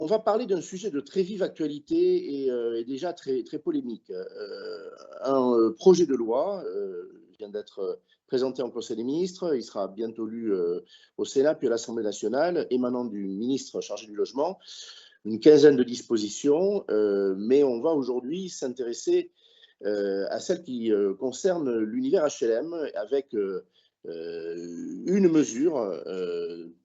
On va parler d'un sujet de très vive actualité et déjà très polémique. Un projet de loi vient d'être présenté en Conseil des ministres. Il sera bientôt lu au Sénat puis à l'Assemblée nationale, émanant du ministre chargé du logement. Une quinzaine de dispositions, mais on va aujourd'hui s'intéresser à celle qui concerne l'univers HLM avec une mesure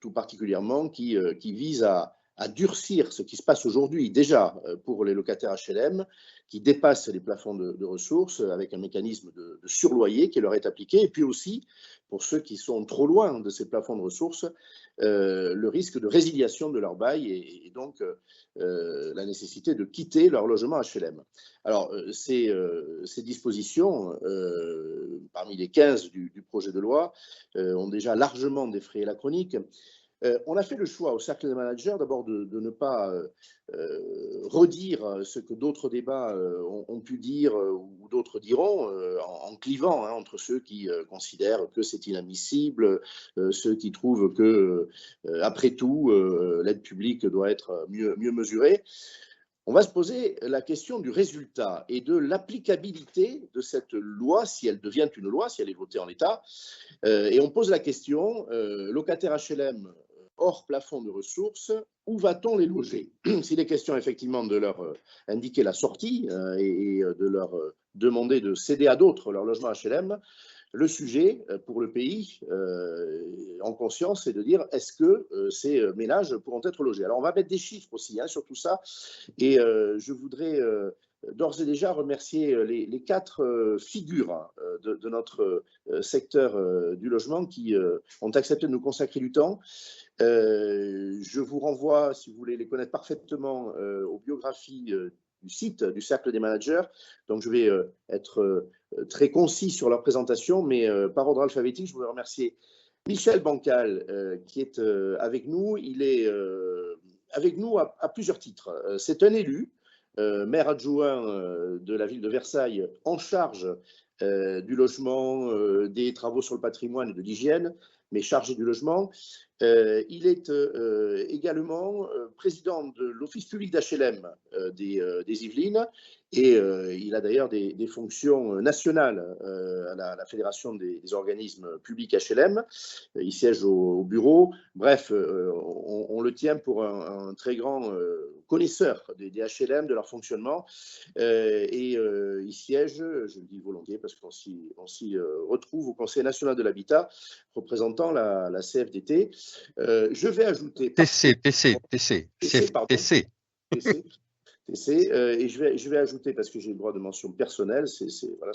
tout particulièrement qui vise à durcir ce qui se passe aujourd'hui déjà pour les locataires HLM qui dépassent les plafonds de ressources avec un mécanisme de surloyer qui leur est appliqué, et puis aussi pour ceux qui sont trop loin de ces plafonds de ressources, le risque de résiliation de leur bail et donc la nécessité de quitter leur logement HLM. Alors, ces dispositions, parmi les 15 du projet de loi, ont déjà largement défrayé la chronique. On a fait le choix au cercle des managers d'abord de ne pas redire ce que d'autres débats ont pu dire ou d'autres diront en clivant entre ceux qui considèrent que c'est inadmissible, ceux qui trouvent que, après tout, l'aide publique doit être mieux mesurée. On va se poser la question du résultat et de l'applicabilité de cette loi, si elle devient une loi, si elle est votée en l'état. Et on pose la question, locataires HLM hors plafond de ressources, où va-t-on les loger? S'il est question effectivement de leur indiquer la sortie et de leur demander de céder à d'autres leur logement HLM, le sujet pour le pays, en conscience, c'est de dire est-ce que ces ménages pourront être logés? Alors on va mettre des chiffres aussi sur tout ça, et je voudrais d'ores et déjà remercier les 4 figures de notre secteur du logement qui ont accepté de nous consacrer du temps. Je vous renvoie, si vous voulez les connaître parfaitement, aux biographies du site du Cercle des managers. Donc je vais être très concis sur leur présentation, mais par ordre alphabétique, je voudrais remercier Michel Bancal qui est avec nous. Il est avec nous à plusieurs titres. C'est un élu, maire adjoint de la ville de Versailles, en charge du logement, des travaux sur le patrimoine et de l'hygiène, mais chargé du logement. Il est également président de l'Office public d'HLM des Yvelines, et il a d'ailleurs des fonctions nationales à la Fédération des organismes publics HLM. Il siège au bureau. Bref, on le tient pour un très grand connaisseur des HLM, de leur fonctionnement, et il siège, je le dis volontiers parce qu'on s'y retrouve au Conseil national de l'habitat, représentant la CFDT. Je vais ajouter… TC, pardon. TC. Et je vais ajouter, parce que j'ai le droit de mention personnelle, voilà,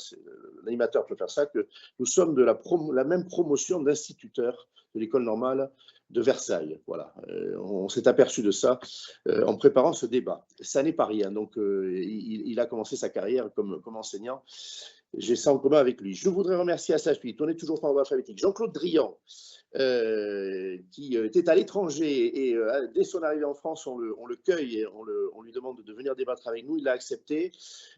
l'animateur peut faire ça, que nous sommes de la même promotion d'instituteurs de l'école normale de Versailles. Voilà, on s'est aperçu de ça en préparant ce débat. Ça n'est pas rien. Donc, il a commencé sa carrière comme enseignant. J'ai ça en commun avec lui. Je voudrais remercier à sa suite, on est toujours par ordre alphabétique, Jean-Claude Drian, qui était à l'étranger, et dès son arrivée en France, on le cueille et on lui demande de venir débattre avec nous. Il l'a accepté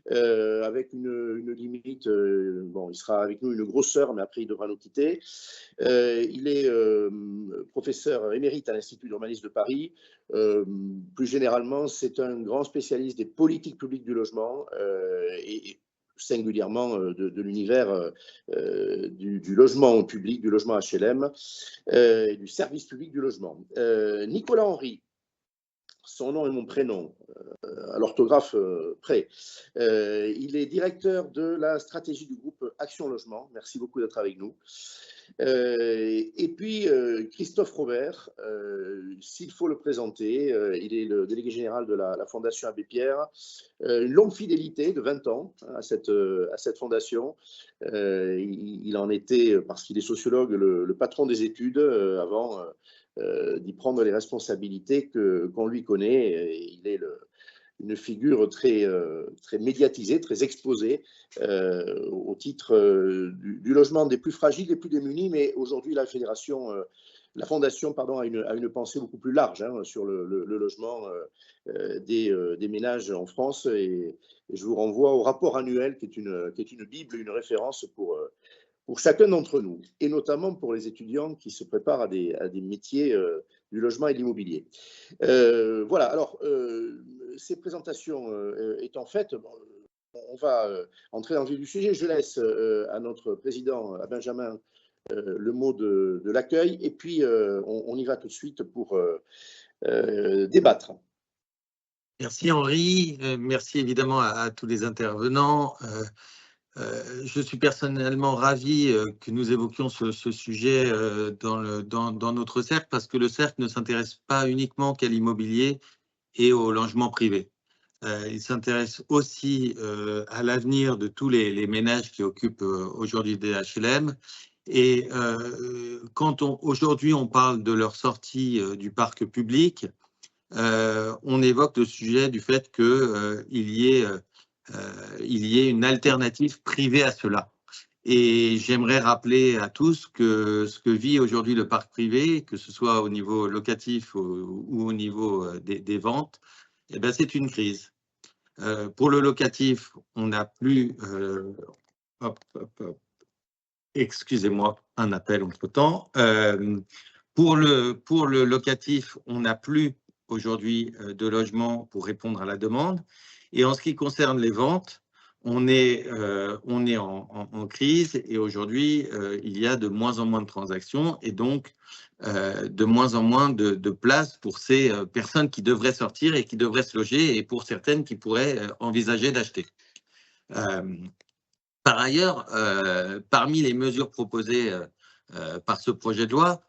avec une limite. Bon, il sera avec nous une grosse heure, mais après il devra nous quitter. Il est professeur émérite à l'Institut d'urbanisme de Paris. Plus généralement, c'est un grand spécialiste des politiques publiques du logement et singulièrement de l'univers du logement public, du logement HLM, et du service public du logement. Nicolas Henry, son nom et mon prénom, à l'orthographe près. Il est directeur de la stratégie du groupe Action Logement. Merci beaucoup d'être avec nous. Et puis Christophe Robert, s'il faut le présenter, il est le délégué général de la Fondation Abbé Pierre. Une longue fidélité de 20 ans à cette fondation. Il en était, parce qu'il est sociologue, le patron des études avant d'y prendre les responsabilités qu'on lui connaît. Il est une figure très médiatisée, très exposée au titre du logement des plus fragiles, des plus démunis, mais aujourd'hui la fondation a une pensée beaucoup plus large sur le logement des ménages en France, et je vous renvoie au rapport annuel qui est une bible, une référence pour chacun d'entre nous, et notamment pour les étudiants qui se préparent à des métiers du logement et de l'immobilier. Voilà, alors, ces présentations étant faites, on va entrer dans le vif du sujet. Je laisse à notre président, à Benjamin, le mot de l'accueil, et puis on y va tout de suite pour débattre. Merci Henri, merci évidemment à tous les intervenants. Je suis personnellement ravi que nous évoquions ce sujet dans notre cercle, parce que le cercle ne s'intéresse pas uniquement qu'à l'immobilier et au logement privé. Il s'intéresse aussi à l'avenir de tous les ménages qui occupent aujourd'hui des HLM. Et quand aujourd'hui on parle de leur sortie du parc public, on évoque le sujet du fait qu'il y ait une alternative privée à cela. Et j'aimerais rappeler à tous que ce que vit aujourd'hui le parc privé, que ce soit au niveau locatif ou au niveau des ventes, eh bien, c'est une crise. Pour le locatif, on n'a plus… excusez-moi, un appel entre-temps. Pour le locatif, on n'a plus aujourd'hui de logement pour répondre à la demande. Et en ce qui concerne les ventes, on est en crise, et aujourd'hui, il y a de moins en moins de transactions et donc de moins en moins de place pour ces personnes qui devraient sortir et qui devraient se loger, et pour certaines qui pourraient envisager d'acheter. Par ailleurs, parmi les mesures proposées par ce projet de loi,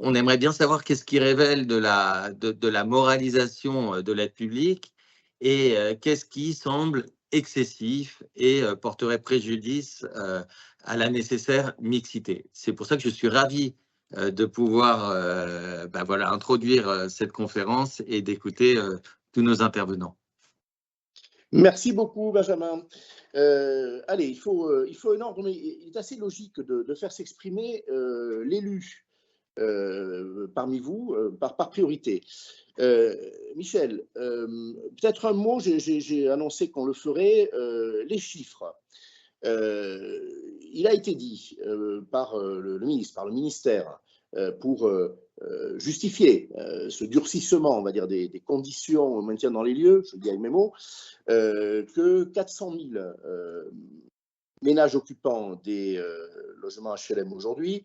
on aimerait bien savoir qu'est-ce qui révèle de la moralisation de l'aide publique et qu'est-ce qui semble excessif et porterait préjudice à la nécessaire mixité. C'est pour ça que je suis ravi de pouvoir voilà, introduire cette conférence et d'écouter tous nos intervenants. Merci beaucoup, Benjamin. Allez, il faut un ordre, mais il est assez logique de faire s'exprimer l'élu parmi vous par priorité. Michel, peut-être un mot, j'ai annoncé qu'on le ferait, les chiffres. Il a été dit par le ministre, par le ministère, pour justifier ce durcissement, on va dire, des conditions au maintien dans les lieux, je le dis avec mes mots, que 400 000 ménages occupants des logements HLM aujourd'hui.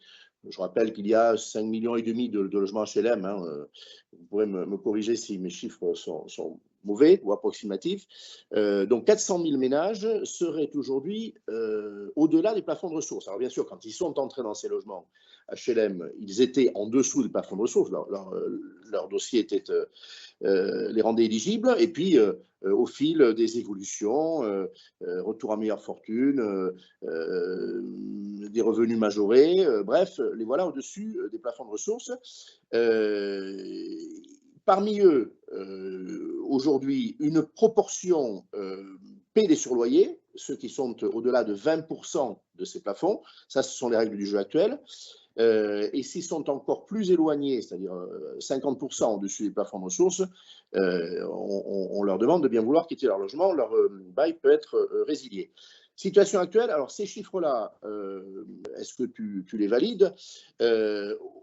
Je rappelle qu'il y a 5,5 millions de logements HLM. Hein, vous pourrez me corriger si mes chiffres sont mauvais ou approximatifs. Donc 400 000 ménages seraient aujourd'hui au-delà des plafonds de ressources. Alors bien sûr, quand ils sont entrés dans ces logements HLM, ils étaient en dessous des plafonds de ressources. Leur dossier les rendait éligibles. Et puis, au fil des évolutions, retour à meilleure fortune, des revenus majorés, bref, les voilà au-dessus des plafonds de ressources. Parmi eux, aujourd'hui, une proportion paie des surloyers, ceux qui sont au-delà de 20% de ces plafonds. Ça, ce sont les règles du jeu actuelles. Et s'ils sont encore plus éloignés, c'est-à-dire 50% au-dessus des plafonds de ressources, on leur demande de bien vouloir quitter leur logement, leur bail peut être résilié. Situation actuelle, alors ces chiffres-là, est-ce que tu les valides?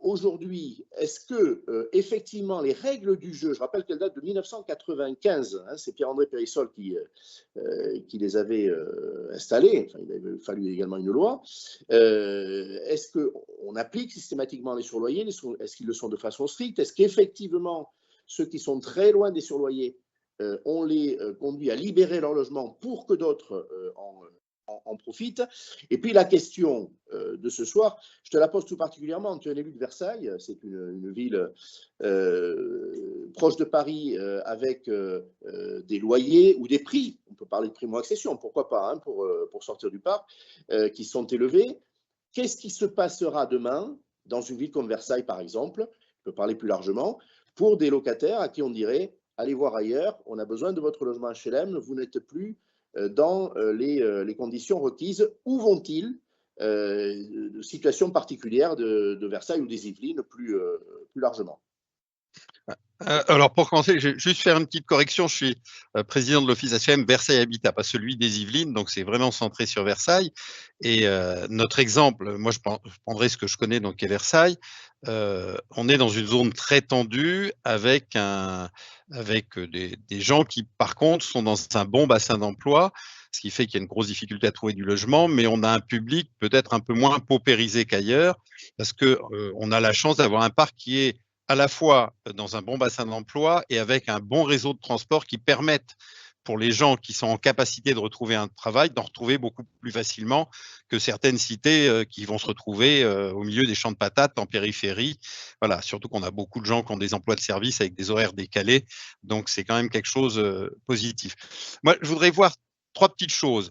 Aujourd'hui, est-ce que effectivement les règles du jeu, je rappelle qu'elles datent de 1995, hein, c'est Pierre-André Périssol qui les avait installées, enfin, il avait fallu également une loi, est-ce qu'on applique systématiquement les surloyers? Est-ce qu'ils le sont de façon stricte? Est-ce qu'effectivement, ceux qui sont très loin des surloyers, on les conduit à libérer leur logement pour que d'autres en profitent? Et puis la question de ce soir, je te la pose tout particulièrement. Tu es un élu de Versailles, c'est une ville proche de Paris avec des loyers ou des prix, on peut parler de primo-accession, pourquoi pas, hein, pour sortir du parc, qui sont élevés. Qu'est-ce qui se passera demain dans une ville comme Versailles, par exemple, on peut parler plus largement, pour des locataires à qui on dirait allez voir ailleurs, on a besoin de votre logement HLM, vous n'êtes plus dans les conditions requises. Où vont-ils? Situation particulière de Versailles ou des Yvelines plus largement. Alors pour commencer, je vais juste faire une petite correction. Je suis président de l'Office HLM Versailles Habitat, pas celui des Yvelines, donc c'est vraiment centré sur Versailles. Et notre exemple, moi je prendrai ce que je connais, donc qui est Versailles. on est dans une zone très tendue avec des gens qui, par contre, sont dans un bon bassin d'emploi, ce qui fait qu'il y a une grosse difficulté à trouver du logement, mais on a un public peut-être un peu moins paupérisé qu'ailleurs, parce que on a la chance d'avoir un parc qui est à la fois dans un bon bassin d'emploi et avec un bon réseau de transport qui permettent pour les gens qui sont en capacité de retrouver un travail, d'en retrouver beaucoup plus facilement que certaines cités qui vont se retrouver au milieu des champs de patates en périphérie. Voilà, surtout qu'on a beaucoup de gens qui ont des emplois de service avec des horaires décalés, donc c'est quand même quelque chose de positif. Moi, je voudrais voir 3 petites choses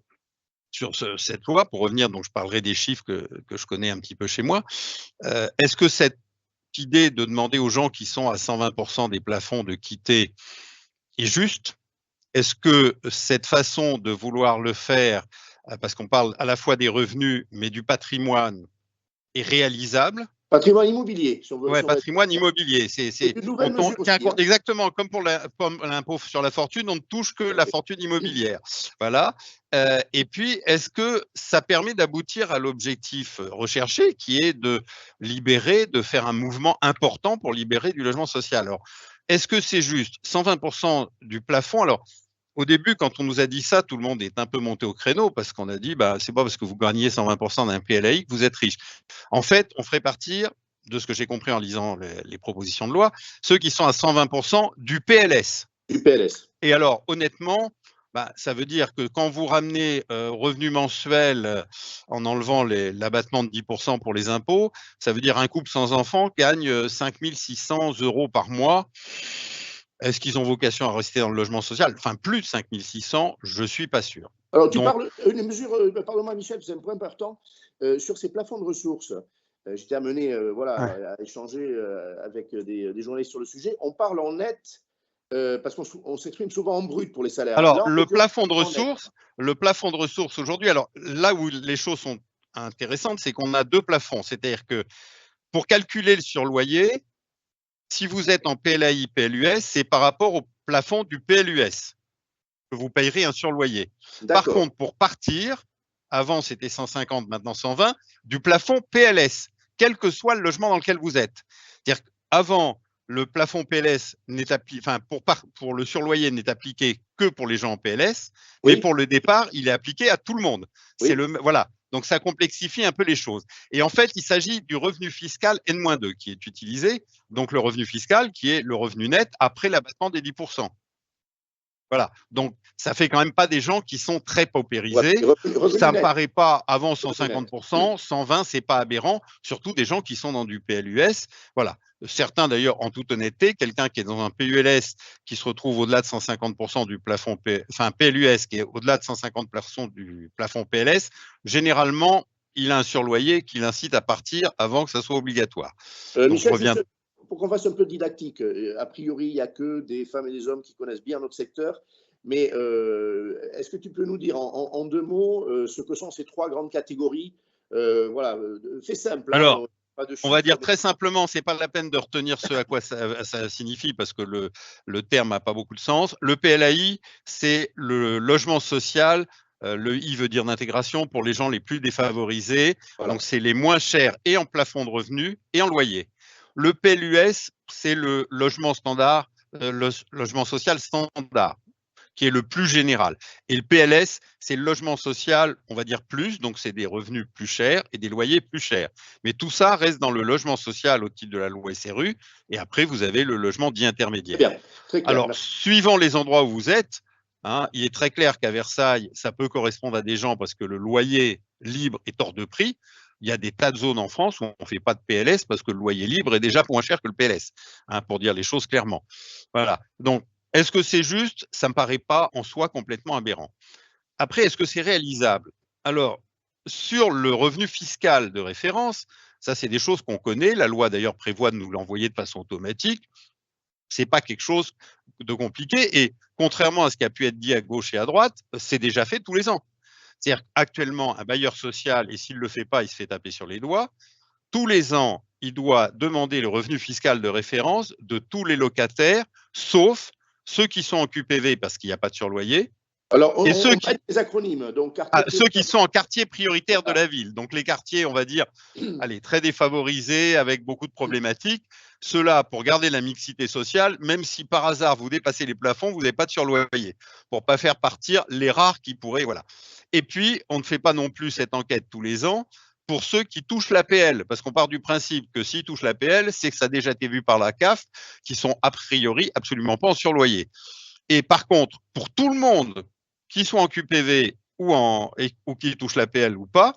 sur cette loi, pour revenir, donc je parlerai des chiffres que je connais un petit peu chez moi. Est-ce que cette idée de demander aux gens qui sont à 120% des plafonds de quitter est juste? Est-ce que cette façon de vouloir le faire, parce qu'on parle à la fois des revenus, mais du patrimoine, est réalisable? Patrimoine immobilier. Oui, patrimoine immobilier. Exactement, comme pour l'impôt sur la fortune, on ne touche que la fortune immobilière. Voilà. Et puis, est-ce que ça permet d'aboutir à l'objectif recherché, qui est de libérer, de faire un mouvement important pour libérer du logement social? Alors, est-ce que c'est juste 120% du plafond? Alors, au début, quand on nous a dit ça, tout le monde est un peu monté au créneau parce qu'on a dit, c'est pas parce que vous gagnez 120% d'un PLAI que vous êtes riche. En fait, on ferait partir, de ce que j'ai compris en lisant les propositions de loi, ceux qui sont à 120% du PLS. Du PLS. Et alors, honnêtement, ça veut dire que quand vous ramenez revenu mensuel en enlevant l'abattement de 10% pour les impôts, ça veut dire un couple sans enfant gagne 5 600 € par mois. Est-ce qu'ils ont vocation à rester dans le logement social? Enfin, plus de 5 600, je ne suis pas sûr. Alors, tu parles une mesure, pardon-moi Michel, c'est un point important, sur ces plafonds de ressources. J'étais amené à échanger avec des journalistes sur le sujet. On parle en net parce qu'on s'exprime souvent en brut pour les salaires. Alors, le plafond de ressources aujourd'hui, alors là où les choses sont intéressantes, c'est qu'on a 2 plafonds. C'est-à-dire que pour calculer le surloyer, si vous êtes en PLAI, PLUS, c'est par rapport au plafond du PLUS que vous payerez un surloyer. Par contre, pour partir, avant c'était 150, maintenant 120, du plafond PLS, quel que soit le logement dans lequel vous êtes. C'est-à-dire qu'avant, le plafond PLS n'est appliqué, enfin pour le surloyer n'est appliqué que pour les gens en PLS, mais pour le départ, il est appliqué à tout le monde. C'est voilà. Donc, ça complexifie un peu les choses. Et en fait, il s'agit du revenu fiscal N-2 qui est utilisé. Donc, le revenu fiscal qui est le revenu net après l'abattement des 10%. Voilà. Donc, ça fait quand même pas des gens qui sont très paupérisés. Ça me paraît pas avant 150%, 120, c'est pas aberrant. Surtout des gens qui sont dans du PLUS. Voilà. Certains d'ailleurs, en toute honnêteté, quelqu'un qui est dans un PULS qui se retrouve au-delà de 150% du plafond, enfin PLUS qui est au-delà de 150% du plafond PLS, généralement, il a un surloyer qui l'incite à partir avant que ça soit obligatoire. Donc, Michel, pour qu'on fasse un peu didactique, a priori, il n'y a que des femmes et des hommes qui connaissent bien notre secteur, mais est-ce que tu peux nous dire en 2 mots ce que sont ces 3 grandes catégories? Voilà, fais simple. Alors, on va dire très simplement, ce n'est pas la peine de retenir ce à quoi ça signifie parce que le terme n'a pas beaucoup de sens. Le PLAI, c'est le logement social. Le I veut dire d'intégration pour les gens les plus défavorisés. Voilà. Donc, c'est les moins chers et en plafond de revenus et en loyer. Le PLUS, c'est le logement standard, le logement social standard, qui est le plus général. Et le PLS, c'est le logement social, on va dire plus, donc c'est des revenus plus chers et des loyers plus chers. Mais tout ça reste dans le logement social au titre de la loi SRU, et après, vous avez le logement dit intermédiaire. Bien, très clair. Alors, suivant les endroits où vous êtes, il est très clair qu'à Versailles, ça peut correspondre à des gens parce que le loyer libre est hors de prix. Il y a des tas de zones en France où on ne fait pas de PLS parce que le loyer libre est déjà moins cher que le PLS, pour dire les choses clairement. Voilà. Donc, est-ce que c'est juste? Ça ne me paraît pas en soi complètement aberrant. Après, est-ce que c'est réalisable? Alors, sur le revenu fiscal de référence, ça, c'est des choses qu'on connaît. La loi, d'ailleurs, prévoit de nous l'envoyer de façon automatique. Ce n'est pas quelque chose de compliqué. Et contrairement à ce qui a pu être dit à gauche et à droite, c'est déjà fait tous les ans. C'est-à-dire qu'actuellement, un bailleur social, et s'il ne le fait pas, il se fait taper sur les doigts, tous les ans, il doit demander le revenu fiscal de référence de tous les locataires, sauf ceux qui sont en QPV parce qu'il n'y a pas de surloyer, Alors, Et ceux qui des acronymes, donc ceux qui sont en quartier prioritaire de la ville, donc les quartiers, on va dire, allez, très défavorisés, avec beaucoup de problématiques. Ceux-là, pour garder la mixité sociale, même si par hasard vous dépassez les plafonds, vous n'avez pas de surloyer, pour pas faire partir les rares qui pourraient, voilà. Et puis, on ne fait pas non plus cette enquête tous les ans pour ceux qui touchent l'APL, parce qu'on part du principe que s'ils touchent l'APL, c'est que ça a déjà été vu par la CAF, qui sont a priori absolument pas en surloyer. Et par contre, pour tout le monde, qui soit en QPV ou qui touche l'APL ou pas,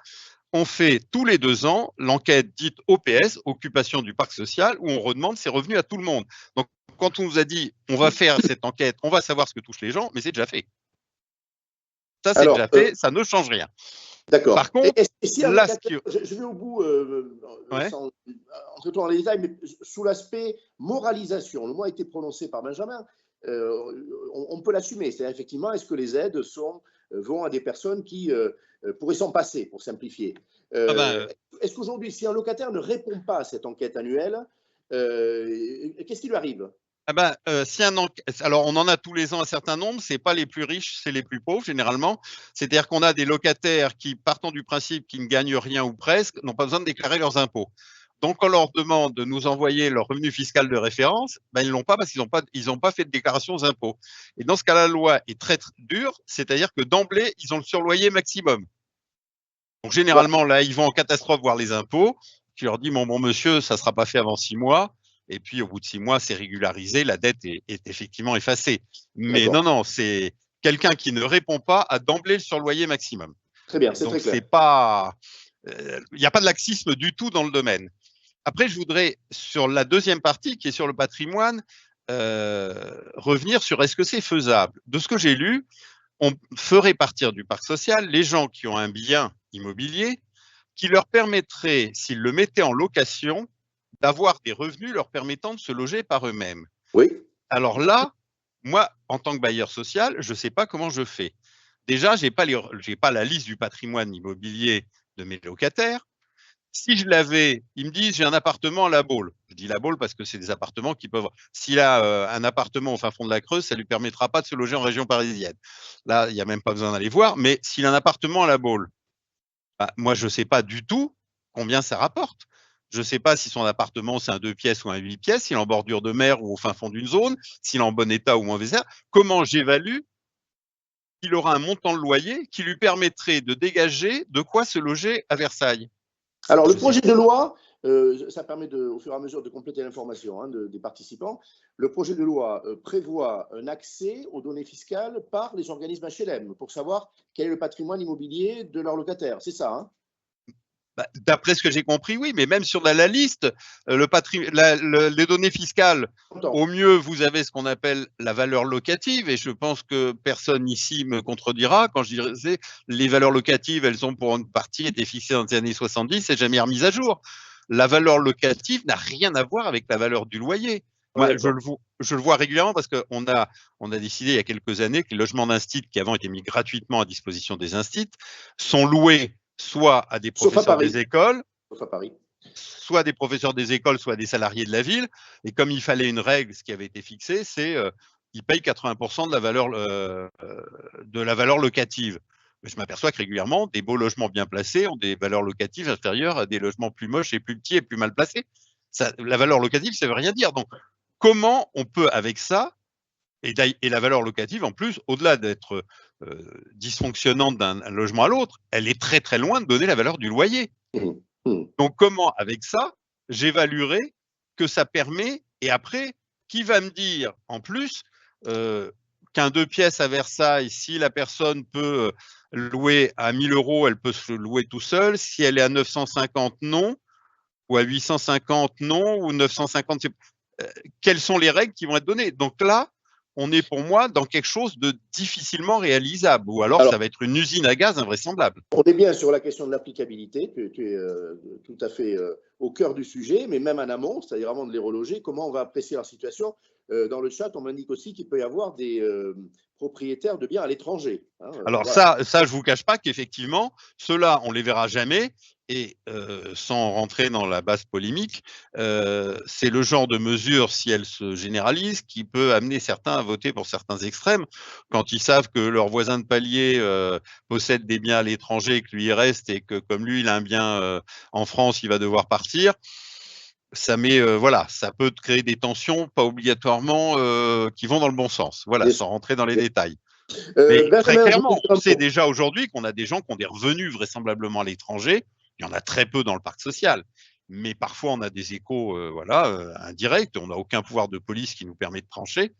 on fait tous les 2 ans l'enquête dite OPS, occupation du parc social, où on redemande ses revenus à tout le monde. Donc, quand on nous a dit on va faire cette enquête, on va savoir ce que touchent les gens, mais c'est déjà fait. Ça, c'est déjà fait, ça ne change rien. D'accord. Par contre, là, je vais au bout, sans entrer trop dans les détails, mais sous l'aspect moralisation, le mot a été prononcé par Benjamin, on peut l'assumer. C'est effectivement, est-ce que les aides vont à des personnes qui pourraient s'en passer, pour simplifier. Est-ce qu'aujourd'hui, si un locataire ne répond pas à cette enquête annuelle, qu'est-ce qui lui arrive? Alors, on en a tous les ans un certain nombre, ce n'est pas les plus riches, c'est les plus pauvres généralement. C'est-à-dire qu'on a des locataires qui, partant du principe qu'ils ne gagnent rien ou presque, n'ont pas besoin de déclarer leurs impôts. Donc, on leur demande de nous envoyer leur revenu fiscal de référence, ils ne l'ont pas parce qu'ils n'ont pas fait de déclaration aux impôts. Et dans ce cas, la loi est très, très dure, c'est-à-dire que d'emblée, ils ont le surloyer maximum. Donc, généralement, là, ils vont en catastrophe voir les impôts. Tu leur dis, bon monsieur, ça ne sera pas fait avant 6 mois. Et puis, au bout de 6 mois, c'est régularisé, la dette est effectivement effacée. Mais non, c'est quelqu'un qui ne répond pas à d'emblée le surloyer maximum. Très bien, c'est très clair. Il n'y a pas de laxisme du tout dans le domaine. Après, je voudrais, sur la deuxième partie, qui est sur le patrimoine, revenir sur est-ce que c'est faisable. De ce que j'ai lu, on ferait partir du parc social les gens qui ont un bien immobilier qui leur permettrait, s'ils le mettaient en location, d'avoir des revenus leur permettant de se loger par eux-mêmes. Oui. Alors là, moi, en tant que bailleur social, je ne sais pas comment je fais. Déjà, je n'ai pas la liste du patrimoine immobilier de mes locataires. Si je l'avais, ils me disent j'ai un appartement à La Baule. Je dis La Baule parce que c'est des appartements qui peuvent. S'il a un appartement au fin fond de la Creuse, ça ne lui permettra pas de se loger en région parisienne. Là, il n'y a même pas besoin d'aller voir. Mais s'il a un appartement à La Baule, moi, je ne sais pas du tout combien ça rapporte. Je ne sais pas si son appartement, c'est un 2 pièces ou un 8 pièces, s'il est en bordure de mer ou au fin fond d'une zone, s'il est en bon état ou mauvais état. Comment j'évalue qu'il aura un montant de loyer qui lui permettrait de dégager de quoi se loger à Versailles? Alors, le projet de loi, ça permet au fur et à mesure de compléter l'information des participants. Le projet de loi prévoit un accès aux données fiscales par les organismes HLM pour savoir quel est le patrimoine immobilier de leurs locataires. C'est ça, hein? D'après ce que j'ai compris, oui, mais même sur la liste, les données fiscales, au mieux, vous avez ce qu'on appelle la valeur locative, et je pense que personne ici me contredira quand je dirais les valeurs locatives, elles ont pour une partie été fixées dans les années 70 et jamais remises à jour. La valeur locative n'a rien à voir avec la valeur du loyer. Moi, je le vois régulièrement parce qu'on a décidé il y a quelques années que les logements d'instit qui avant étaient mis gratuitement à disposition des instits sont loués soit à des professeurs des écoles, soit des professeurs des écoles, soit des salariés de la ville. Et comme il fallait une règle, ce qui avait été fixé, c'est qu'ils payent 80% de la valeur locative. Je m'aperçois que régulièrement, des beaux logements bien placés ont des valeurs locatives inférieures à des logements plus moches et plus petits et plus mal placés. La valeur locative, ça ne veut rien dire. Donc, comment on peut, avec ça, et la valeur locative, en plus, au-delà d'être dysfonctionnante d'un logement à l'autre, elle est très très loin de donner la valeur du loyer. Donc comment, avec ça, j'évaluerai que ça permet, et après, qui va me dire en plus qu'un 2 pièces à Versailles, si la personne peut louer à 1 000 €, elle peut se louer tout seul, si elle est à 950, non, ou à 850, non, ou 950, quelles sont les règles qui vont être données? Donc là, on est pour moi dans quelque chose de difficilement réalisable, ou alors ça va être une usine à gaz invraisemblable. On est bien sur la question de l'applicabilité, tu es tout à fait au cœur du sujet, mais même en amont, c'est-à-dire avant de les reloger, comment on va apprécier leur situation? dans le chat, on m'indique aussi qu'il peut y avoir des propriétaires de biens à l'étranger. Hein, alors voilà. ça, je vous cache pas qu'effectivement, ceux-là, on les verra jamais. Et sans rentrer dans la basse polémique, c'est le genre de mesure, si elle se généralise, qui peut amener certains à voter pour certains extrêmes. Quand ils savent que leur voisin de palier possède des biens à l'étranger, que lui il reste, et que comme lui, il a un bien en France, il va devoir partir. Ça met, voilà, ça peut créer des tensions, pas obligatoirement qui vont dans le bon sens. Voilà, sans rentrer dans les détails. Mais très Benjamin, clairement, on sait déjà aujourd'hui qu'on a des gens qui ont des revenus vraisemblablement à l'étranger. Il y en a très peu dans le parc social. Mais parfois, on a des échos indirects. On n'a aucun pouvoir de police qui nous permet de trancher.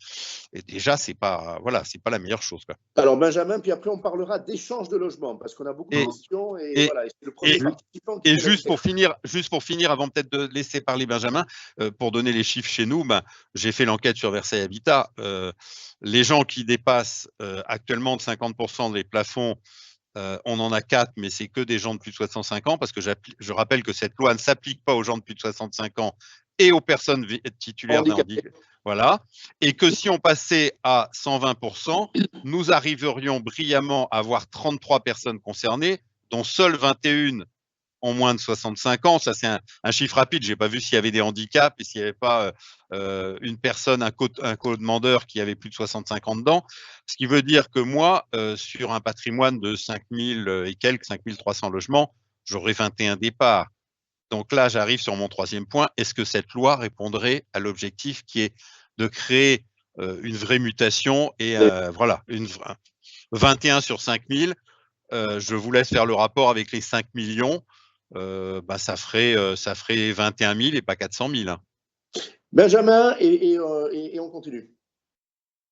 Et déjà, c'est pas la meilleure chose, quoi. Alors, Benjamin, puis après, on parlera d'échange de logements, parce qu'on a beaucoup de questions. Et voilà, c'est le premier participant qui juste pour finir, avant peut-être de laisser parler Benjamin, pour donner les chiffres chez nous, j'ai fait l'enquête sur Versailles Habitat. Les gens qui dépassent actuellement de 50% des plafonds, on en a 4, mais c'est que des gens de plus de 65 ans, parce que je rappelle que cette loi ne s'applique pas aux gens de plus de 65 ans et aux personnes titulaires d'un handicap. Voilà. Et que si on passait à 120%, nous arriverions brillamment à avoir 33 personnes concernées, dont seules 21 ont moins de 65 ans. Ça, c'est un chiffre rapide. Je n'ai pas vu s'il y avait des handicaps et s'il n'y avait pas une personne, un co-demandeur qui avait plus de 65 ans dedans. Ce qui veut dire que moi, sur un patrimoine de 5000 et quelques, 5300 logements, j'aurais 21 départs. Donc là, j'arrive sur mon troisième point. Est-ce que cette loi répondrait à l'objectif qui est de créer une vraie mutation et voilà, 21 sur 5000. Je vous laisse faire le rapport avec les 5 millions. Ça ferait 21 000 et pas 400 000. Benjamin, et on continue.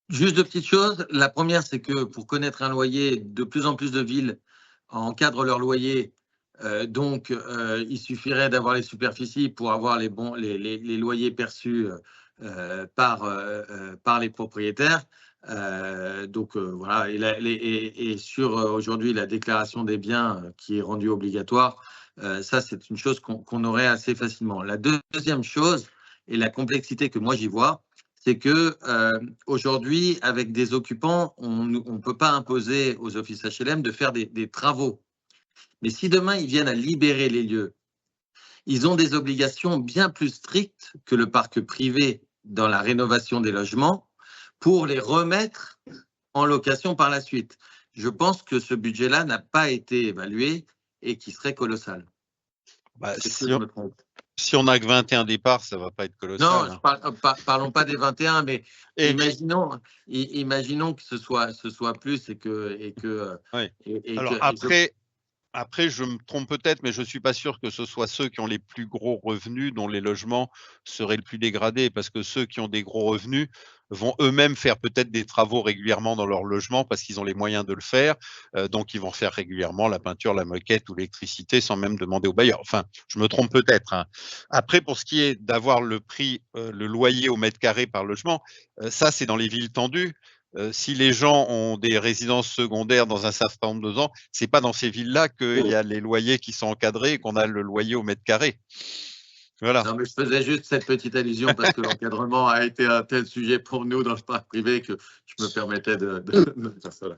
Juste deux petites choses. La première, c'est que pour connaître un loyer, de plus en plus de villes encadrent leur loyer. Donc, il suffirait d'avoir les superficies pour avoir les loyers perçus par les propriétaires. Voilà. Et sur aujourd'hui la déclaration des biens qui est rendue obligatoire, ça, c'est une chose qu'on aurait assez facilement. La deuxième chose, et la complexité que moi j'y vois, c'est que aujourd'hui, avec des occupants, on ne peut pas imposer aux offices HLM de faire des travaux. Mais si demain, ils viennent à libérer les lieux, ils ont des obligations bien plus strictes que le parc privé dans la rénovation des logements pour les remettre en location par la suite. Je pense que ce budget-là n'a pas été évalué et qui serait colossal. Si on n'a que 21 départs, ça ne va pas être colossal. Non, parlons pas des 21, mais imaginons que ce soit plus et que. Oui. Après, je me trompe peut-être, mais je ne suis pas sûr que ce soit ceux qui ont les plus gros revenus dont les logements seraient le plus dégradés, parce que ceux qui ont des gros revenus vont eux-mêmes faire peut-être des travaux régulièrement dans leur logement parce qu'ils ont les moyens de le faire. Donc, ils vont faire régulièrement la peinture, la moquette ou l'électricité sans même demander au bailleur. Enfin, je me trompe peut-être. Hein. Après, pour ce qui est d'avoir le prix, le loyer au mètre carré par logement, ça, c'est dans les villes tendues. Si les gens ont des résidences secondaires dans un certain nombre de temps, ce n'est pas dans ces villes-là qu'il y a les loyers qui sont encadrés et qu'on a le loyer au mètre carré. Voilà. Non, mais je faisais juste cette petite allusion parce que l'encadrement a été un tel sujet pour nous dans le parc privé que je me permettais de faire ça.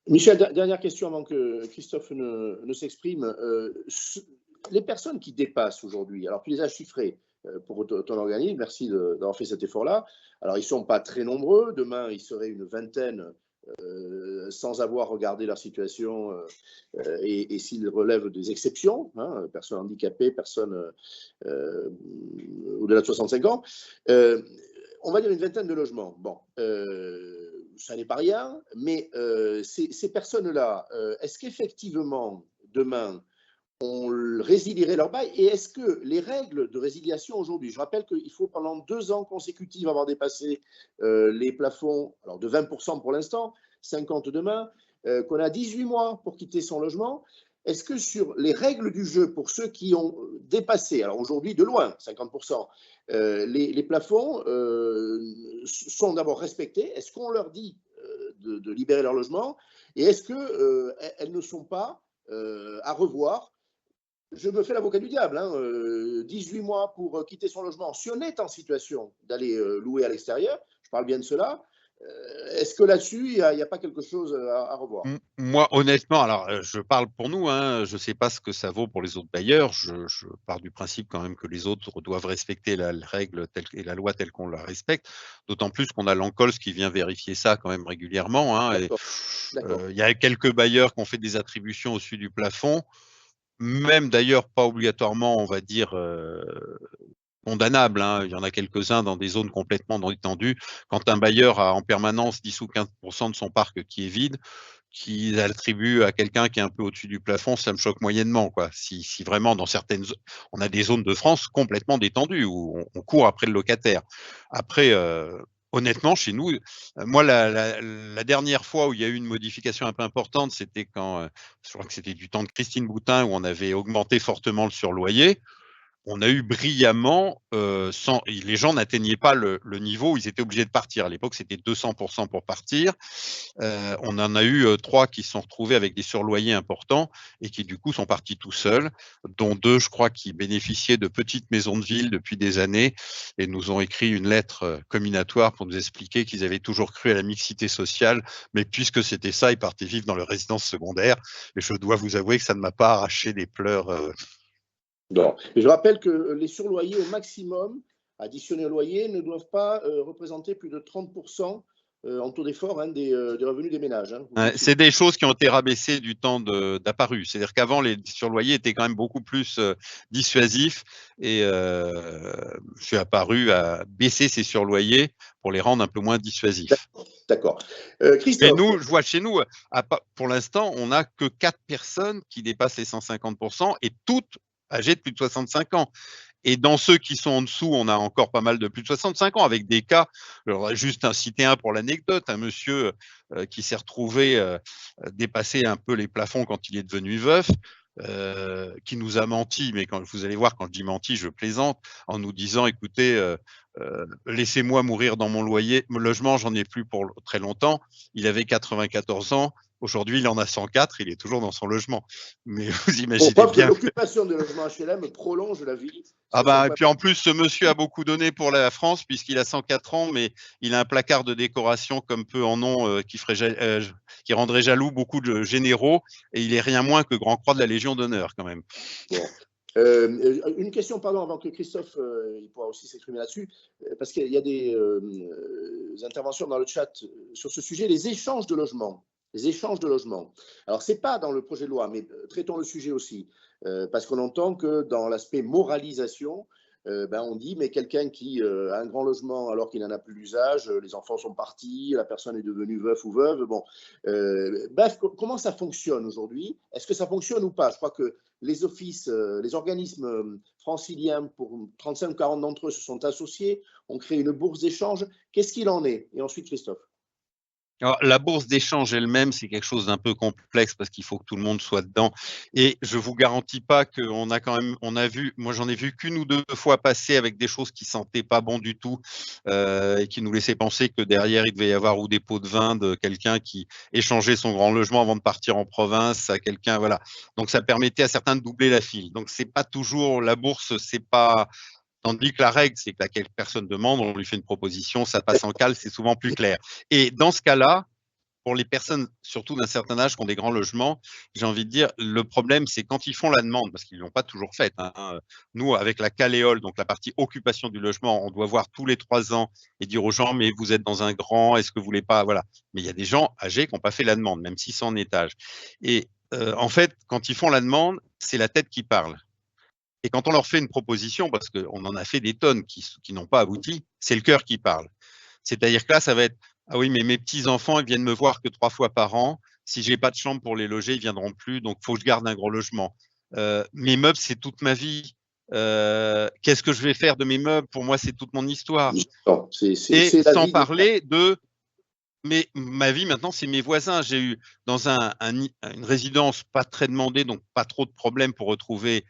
Michel, dernière question avant que Christophe ne s'exprime. Les personnes qui dépassent aujourd'hui, alors tu les as chiffrées pour ton organisme, merci d'avoir fait cet effort-là. Alors, ils ne sont pas très nombreux. Demain, ils seraient une vingtaine sans avoir regardé leur situation et s'ils relèvent des exceptions, hein, personnes handicapées, personnes au-delà de 65 ans. On va dire une vingtaine de logements. Bon, ça n'est pas rien, mais ces personnes-là, est-ce qu'effectivement, demain, on résilierait leur bail? Et est-ce que les règles de résiliation aujourd'hui, je rappelle qu'il faut pendant 2 ans consécutifs avoir dépassé les plafonds, alors de 20% pour l'instant, 50 demain, qu'on a 18 mois pour quitter son logement. Est-ce que sur les règles du jeu, pour ceux qui ont dépassé, alors aujourd'hui de loin, 50%, les plafonds sont d'abord respectés? Est-ce qu'on leur dit de libérer leur logement? Et est-ce qu'elles ne sont pas à revoir? Je me fais l'avocat du diable, 18 mois pour quitter son logement. Si on est en situation d'aller louer à l'extérieur, je parle bien de cela. Est-ce que là-dessus, il n'y a pas quelque chose à revoir? Moi, honnêtement, alors je parle pour nous, hein, je ne sais pas ce que ça vaut pour les autres bailleurs. Je pars du principe quand même que les autres doivent respecter la règle et la loi telle qu'on la respecte. D'autant plus qu'on a l'Ancols qui vient vérifier ça quand même régulièrement. Hein, il y a quelques bailleurs qui ont fait des attributions au-dessus du plafond, même d'ailleurs pas obligatoirement, on va dire, condamnables. Hein. Il y en a quelques-uns dans des zones complètement étendues. Quand un bailleur a en permanence 10 ou 15% de son parc qui est vide, qui attribue à quelqu'un qui est un peu au-dessus du plafond, ça me choque moyennement, quoi. Si vraiment dans certaines, on a des zones de France complètement détendues où on court après le locataire. Après, honnêtement, chez nous, moi, la dernière fois où il y a eu une modification un peu importante, c'était quand, je crois que c'était du temps de Christine Boutin, où on avait augmenté fortement le surloyer. On a eu brillamment, les gens n'atteignaient pas le niveau où ils étaient obligés de partir. À l'époque, c'était 200% pour partir. On en a eu 3 qui se sont retrouvés avec des surloyers importants et qui, du coup, sont partis tout seuls, dont 2, je crois, qui bénéficiaient de petites maisons de ville depuis des années et nous ont écrit une lettre comminatoire pour nous expliquer qu'ils avaient toujours cru à la mixité sociale, mais puisque c'était ça, ils partaient vivre dans leur résidence secondaire. Et je dois vous avouer que ça ne m'a pas arraché des pleurs. Non. Et je rappelle que les surloyers au maximum, additionnés au loyer, ne doivent pas représenter plus de 30% en taux d'effort des revenus des ménages. Hein. C'est des choses qui ont été rabaissées du temps d'apparu. C'est-à-dire qu'avant, les surloyers étaient quand même beaucoup plus dissuasifs et je suis apparu à baisser ces surloyers pour les rendre un peu moins dissuasifs. D'accord. Christophe. Mais nous, je vois chez nous, pour l'instant, on n'a que 4 personnes qui dépassent les 150% et toutes âgés de plus de 65 ans. Et dans ceux qui sont en dessous, on a encore pas mal de plus de 65 ans, avec des cas, je voudrais juste citer un pour l'anecdote, un monsieur qui s'est retrouvé dépasser un peu les plafonds quand il est devenu veuf, qui nous a menti, mais quand vous allez voir, quand je dis menti, je plaisante, en nous disant, écoutez, laissez-moi mourir dans mon logement, j'en ai plus pour très longtemps. Il avait 94 ans. Aujourd'hui, il en a 104, il est toujours dans son logement. Mais vous imaginez bien. L'occupation de logements HLM prolonge la vie. Et puis en plus, ce monsieur a beaucoup donné pour la France, puisqu'il a 104 ans, mais il a un placard de décoration comme peu en ont, qui rendrait jaloux beaucoup de généraux, et il est rien moins que Grand Croix de la Légion d'honneur, quand même. Bon. Une question, pardon, avant que Christophe il pourra aussi s'exprimer là-dessus, parce qu'il y a des interventions dans le chat sur ce sujet, les échanges de logements. Les échanges de logements. Alors, ce n'est pas dans le projet de loi, mais traitons le sujet aussi, parce qu'on entend que dans l'aspect moralisation, on dit, mais quelqu'un qui a un grand logement alors qu'il n'en a plus l'usage, les enfants sont partis, la personne est devenue veuf ou veuve, bon. Bref, comment ça fonctionne aujourd'hui? Est-ce que ça fonctionne ou pas? Je crois que les offices, les organismes franciliens, pour 35 ou 40 d'entre eux, se sont associés, ont créé une bourse d'échange. Qu'est-ce qu'il en est? Et ensuite, Christophe. Alors, la bourse d'échange elle-même, c'est quelque chose d'un peu complexe parce qu'il faut que tout le monde soit dedans. Et je vous garantis pas qu'on a quand même, moi j'en ai vu qu'une ou deux fois passer avec des choses qui sentaient pas bon du tout et qui nous laissaient penser que derrière il devait y avoir ou des pots de vin de quelqu'un qui échangeait son grand logement avant de partir en province à quelqu'un, voilà. Donc ça permettait à certains de doubler la file. Donc c'est pas toujours la bourse, c'est pas. Tandis que la règle, c'est que laquelle personne demande, on lui fait une proposition, ça passe en cale, c'est souvent plus clair. Et dans ce cas-là, pour les personnes, surtout d'un certain âge, qui ont des grands logements, j'ai envie de dire, le problème, c'est quand ils font la demande, parce qu'ils ne l'ont pas toujours faite. Hein. Nous, avec la Caléole, donc la partie occupation du logement, on doit voir tous les 3 ans et dire aux gens, mais vous êtes dans un grand, est-ce que vous voulez pas, voilà. Mais il y a des gens âgés qui n'ont pas fait la demande, même s'ils sont en étage. Et en fait, quand ils font la demande, c'est la tête qui parle. Et quand on leur fait une proposition, parce qu'on en a fait des tonnes qui n'ont pas abouti, c'est le cœur qui parle. C'est-à-dire que là, ça va être « Ah oui, mais mes petits-enfants, ils viennent me voir que 3 fois par an. Si je n'ai pas de chambre pour les loger, ils ne viendront plus. Donc, il faut que je garde un gros logement. Mes meubles, c'est toute ma vie. Qu'est-ce que je vais faire de mes meubles? Pour moi, c'est toute mon histoire. » Et sans parler de « Mais ma vie, maintenant, c'est mes voisins. J'ai eu dans une résidence pas très demandée, donc pas trop de problèmes pour retrouver…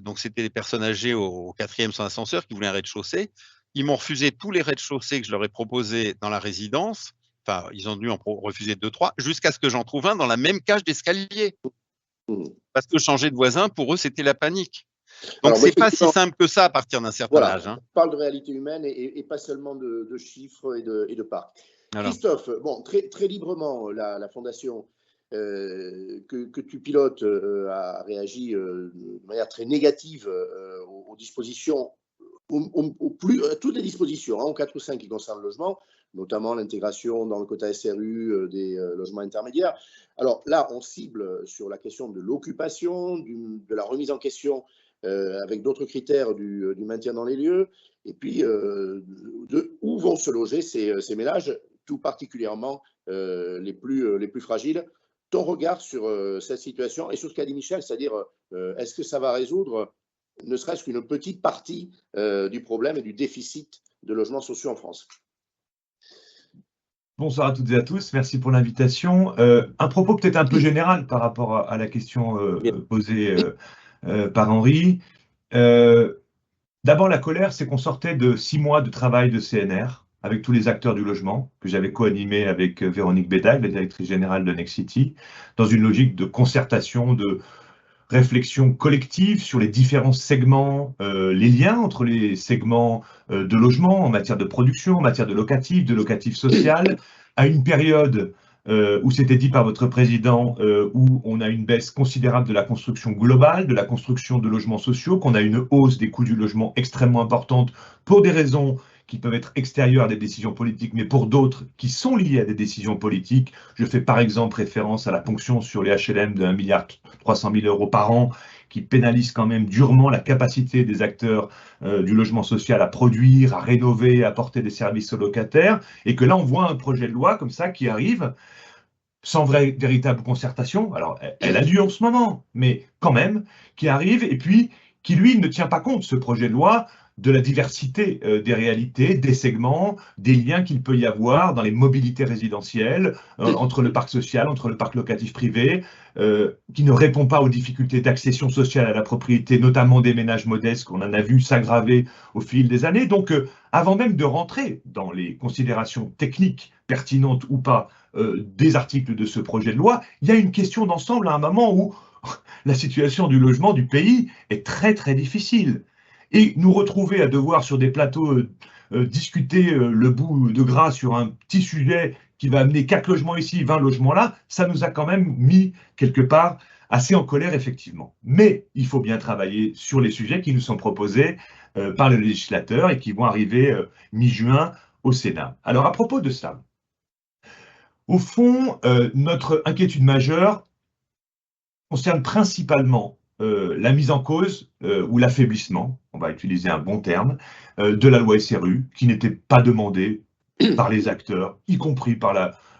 donc, c'était des personnes âgées au 4e sans ascenseur qui voulaient un rez-de-chaussée. Ils m'ont refusé tous les rez-de-chaussée que je leur ai proposés dans la résidence. Enfin, ils ont dû en refuser 2-3, jusqu'à ce que j'en trouve un dans la même cage d'escalier. Parce que changer de voisin, pour eux, c'était la panique. Donc, Alors, c'est pas si simple que ça à partir d'un certain âge. On parle de réalité humaine et pas seulement de chiffres et de parcs. Alors. Christophe, bon, très librement, la fondation que tu pilotes a réagi de manière très négative aux dispositions, à toutes les dispositions, aux 4 ou 5 qui concernent le logement, notamment l'intégration dans le quota SRU des logements intermédiaires. Alors là, on cible sur la question de l'occupation, de la remise en question avec d'autres critères du maintien dans les lieux, et puis où vont se loger ces ménages, tout particulièrement les plus fragiles. Ton regard sur cette situation et sur ce qu'a dit Michel, c'est-à-dire est-ce que ça va résoudre ne serait-ce qu'une petite partie du problème et du déficit de logements sociaux en France? Bonsoir à toutes et à tous, merci pour l'invitation. Un propos peut-être un peu général par rapport à la question posée par Henri. D'abord, la colère, c'est qu'on sortait de 6 mois de travail de CNR avec tous les acteurs du logement, que j'avais co-animé avec Véronique Bédaille, la directrice générale de Nexity, dans une logique de concertation, de réflexion collective sur les différents segments, les liens entre les segments de logement en matière de production, en matière de locatif social, à une période où c'était dit par votre président, où on a une baisse considérable de la construction globale, de la construction de logements sociaux, qu'on a une hausse des coûts du logement extrêmement importante pour des raisons qui peuvent être extérieures à des décisions politiques, mais pour d'autres qui sont liées à des décisions politiques. Je fais par exemple référence à la ponction sur les HLM de 1,3 milliard € par an, qui pénalise quand même durement la capacité des acteurs du logement social à produire, à rénover, à apporter des services aux locataires, et que là on voit un projet de loi comme ça qui arrive, sans véritable concertation, alors elle a lieu en ce moment, mais quand même, qui arrive, et puis qui lui ne tient pas compte, ce projet de loi, de la diversité des réalités, des segments, des liens qu'il peut y avoir dans les mobilités résidentielles, entre le parc social, entre le parc locatif privé, qui ne répond pas aux difficultés d'accession sociale à la propriété, notamment des ménages modestes, qu'on en a vu s'aggraver au fil des années. Donc, avant même de rentrer dans les considérations techniques, pertinentes ou pas, des articles de ce projet de loi, il y a une question d'ensemble à un moment où la situation du logement du pays est très très difficile. Et nous retrouver à devoir sur des plateaux discuter le bout de gras sur un petit sujet qui va amener 4 logements ici, 20 logements là, ça nous a quand même mis quelque part assez en colère effectivement. Mais il faut bien travailler sur les sujets qui nous sont proposés par le législateur et qui vont arriver mi-juin au Sénat. Alors à propos de ça, au fond, notre inquiétude majeure concerne principalement la mise en cause ou l'affaiblissement, on va utiliser un bon terme, de la loi SRU, qui n'était pas demandée par les acteurs, y compris par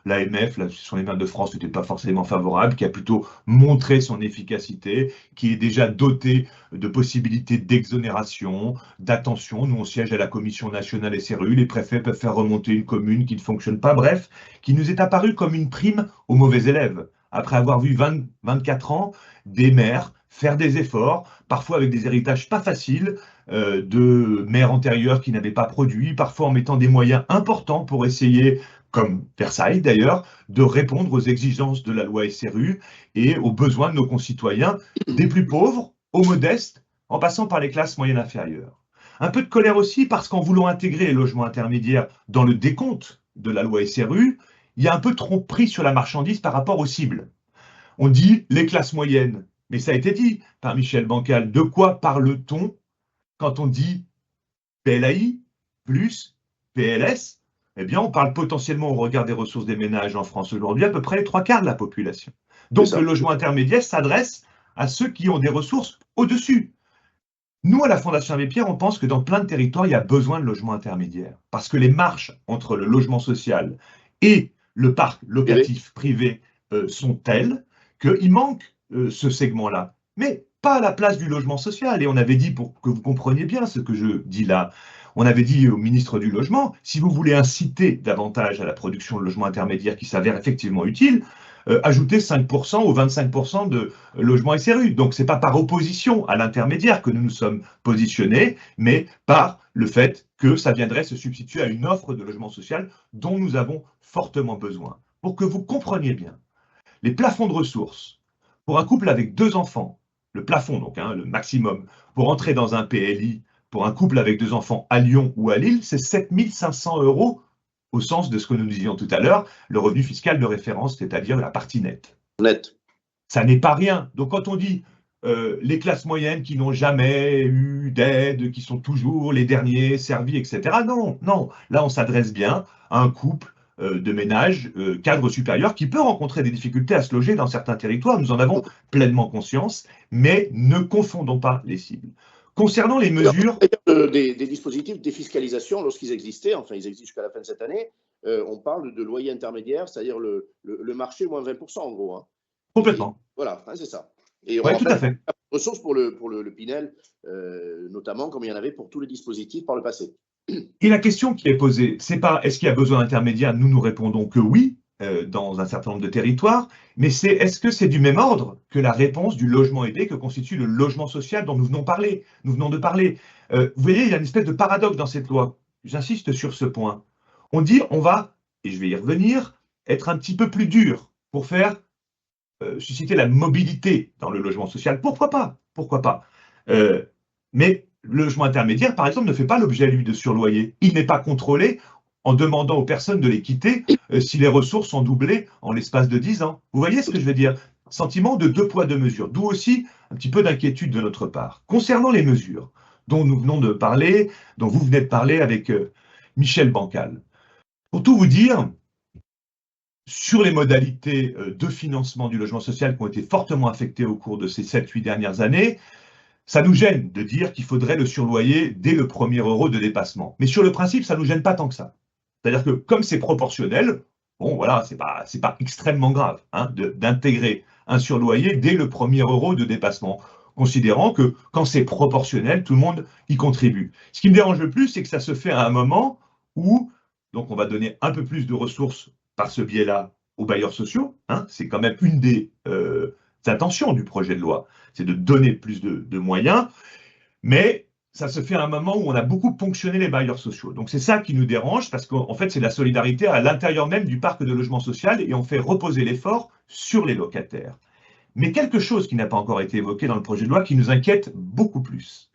l'AMF, l'Association des maires de France n'était pas forcément favorable, qui a plutôt montré son efficacité, qui est déjà dotée de possibilités d'exonération, d'attention. Nous, on siège à la Commission nationale SRU, les préfets peuvent faire remonter une commune qui ne fonctionne pas, bref, qui nous est apparu comme une prime aux mauvais élèves. Après avoir vu 24 ans des maires faire des efforts, parfois avec des héritages pas faciles, de maires antérieurs qui n'avaient pas produit, parfois en mettant des moyens importants pour essayer, comme Versailles d'ailleurs, de répondre aux exigences de la loi SRU et aux besoins de nos concitoyens, des plus pauvres aux modestes, en passant par les classes moyennes inférieures. Un peu de colère aussi parce qu'en voulant intégrer les logements intermédiaires dans le décompte de la loi SRU, il y a un peu trop pris sur la marchandise par rapport aux cibles. On dit les classes moyennes, mais ça a été dit par Michel Bancal. De quoi parle-t-on quand on dit PLAI plus PLS? Eh bien, on parle potentiellement au regard des ressources des ménages en France aujourd'hui à peu près les 3/4 de la population. Donc le logement intermédiaire s'adresse à ceux qui ont des ressources au-dessus. Nous, à la Fondation Abbé Pierre, on pense que dans plein de territoires, il y a besoin de logements intermédiaires. Parce que les marches entre le logement social et le parc locatif privé sont telles qu'il manque ce segment-là. Mais pas à la place du logement social. Et on avait dit, pour que vous compreniez bien ce que je dis là, on avait dit au ministre du Logement, si vous voulez inciter davantage à la production de logements intermédiaires qui s'avèrent effectivement utiles, ajoutez 5% ou 25% de logements SRU. Donc, ce n'est pas par opposition à l'intermédiaire que nous nous sommes positionnés, mais par le fait que ça viendrait se substituer à une offre de logement social dont nous avons fortement besoin. Pour que vous compreniez bien, les plafonds de ressources pour un couple avec 2 enfants le plafond, donc le maximum, pour entrer dans un PLI pour un couple avec 2 enfants à Lyon ou à Lille, c'est 7 500 € au sens de ce que nous disions tout à l'heure, le revenu fiscal de référence, c'est-à-dire la partie nette. Net. Ça n'est pas rien. Donc quand on dit les classes moyennes qui n'ont jamais eu d'aide, qui sont toujours les derniers servis, etc. Non, non. Là, on s'adresse bien à un couple de ménage cadre supérieur qui peut rencontrer des difficultés à se loger dans certains territoires. Nous en avons pleinement conscience, mais ne confondons pas les cibles. Concernant les mesures… Des dispositifs de défiscalisation, lorsqu'ils existaient, enfin ils existent jusqu'à la fin de cette année, on parle de loyer intermédiaire, c'est-à-dire le marché moins 20% en gros. Hein. Complètement. Et, voilà, hein, c'est ça. Et on tout à fait. Ressources pour le Pinel, notamment comme il y en avait pour tous les dispositifs par le passé. Et la question qui est posée, c'est pas est-ce qu'il y a besoin d'intermédiaires? Nous répondons que oui, dans un certain nombre de territoires, mais c'est est-ce que c'est du même ordre que la réponse du logement aidé que constitue le logement social dont nous venons de parler. Vous voyez, il y a une espèce de paradoxe dans cette loi. J'insiste sur ce point. On dit on va, et je vais y revenir, être un petit peu plus dur pour faire susciter la mobilité dans le logement social. Pourquoi pas? Pourquoi pas? Mais le logement intermédiaire, par exemple, ne fait pas l'objet, lui, de surloyer. Il n'est pas contrôlé en demandant aux personnes de les quitter si les ressources sont doublées en l'espace de 10 ans. Vous voyez ce que je veux dire? Sentiment de 2 poids 2 mesures, d'où aussi un petit peu d'inquiétude de notre part. Concernant les mesures dont nous venons de parler, dont vous venez de parler avec Michel Bancal, pour tout vous dire, sur les modalités de financement du logement social qui ont été fortement affectées au cours de ces 7-8 dernières années, ça nous gêne de dire qu'il faudrait le surloyer dès le premier euro de dépassement. Mais sur le principe, ça ne nous gêne pas tant que ça. C'est-à-dire que comme c'est proportionnel, bon voilà, c'est pas extrêmement grave d'intégrer un surloyer dès le premier euro de dépassement, considérant que quand c'est proportionnel, tout le monde y contribue. Ce qui me dérange le plus, c'est que ça se fait à un moment où, donc on va donner un peu plus de ressources par ce biais-là aux bailleurs sociaux, c'est quand même une des intentions du projet de loi, c'est de donner plus de moyens, mais ça se fait à un moment où on a beaucoup ponctionné les bailleurs sociaux. Donc c'est ça qui nous dérange, parce qu'en fait c'est la solidarité à l'intérieur même du parc de logement social, et on fait reposer l'effort sur les locataires. Mais quelque chose qui n'a pas encore été évoqué dans le projet de loi qui nous inquiète beaucoup plus,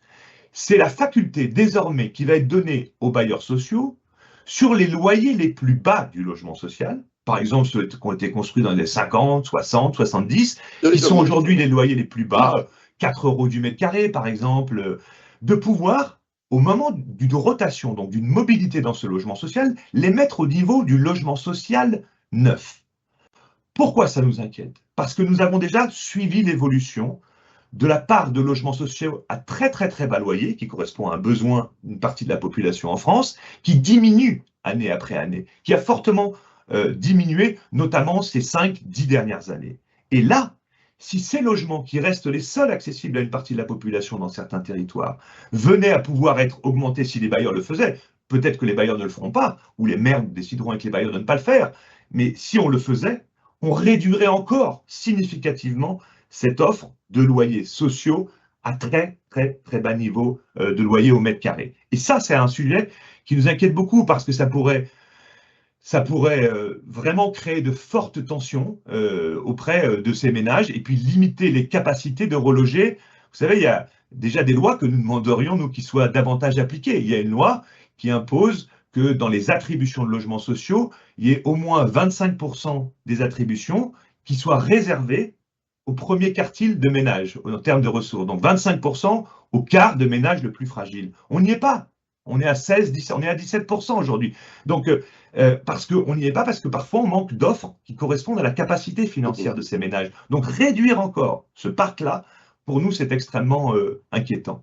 c'est la faculté désormais qui va être donnée aux bailleurs sociaux sur les loyers les plus bas du logement social, par exemple ceux qui ont été construits dans les 50, 60, 70, qui sont aujourd'hui les loyers les plus bas, 4 € du mètre carré par exemple, de pouvoir, au moment d'une rotation, donc d'une mobilité dans ce logement social, les mettre au niveau du logement social neuf. Pourquoi ça nous inquiète? Parce que nous avons déjà suivi l'évolution de la part de logements sociaux à très très très bas loyer, qui correspond à un besoin d'une partie de la population en France, qui diminue année après année, qui a fortement diminué, notamment ces 5-10 dernières années. Et là, si ces logements, qui restent les seuls accessibles à une partie de la population dans certains territoires, venaient à pouvoir être augmentés si les bailleurs le faisaient, peut-être que les bailleurs ne le feront pas, ou les maires décideront avec les bailleurs de ne pas le faire, mais si on le faisait, on réduirait encore significativement cette offre de loyers sociaux à très, très, très bas niveau de loyer au mètre carré. Et ça, c'est un sujet qui nous inquiète beaucoup parce que ça pourrait vraiment créer de fortes tensions auprès de ces ménages et puis limiter les capacités de reloger. Vous savez, il y a déjà des lois que nous demanderions, nous, qui soient davantage appliquées. Il y a une loi qui impose que dans les attributions de logements sociaux, il y ait au moins 25% des attributions qui soient réservées au premier quartile de ménage en termes de ressources. Donc 25% au quart de ménage le plus fragile. On n'y est pas. On est à 17% aujourd'hui. Donc, parce qu'on n'y est pas, parce que parfois on manque d'offres qui correspondent à la capacité financière de ces ménages. Donc réduire encore ce parc-là, pour nous, c'est extrêmement inquiétant.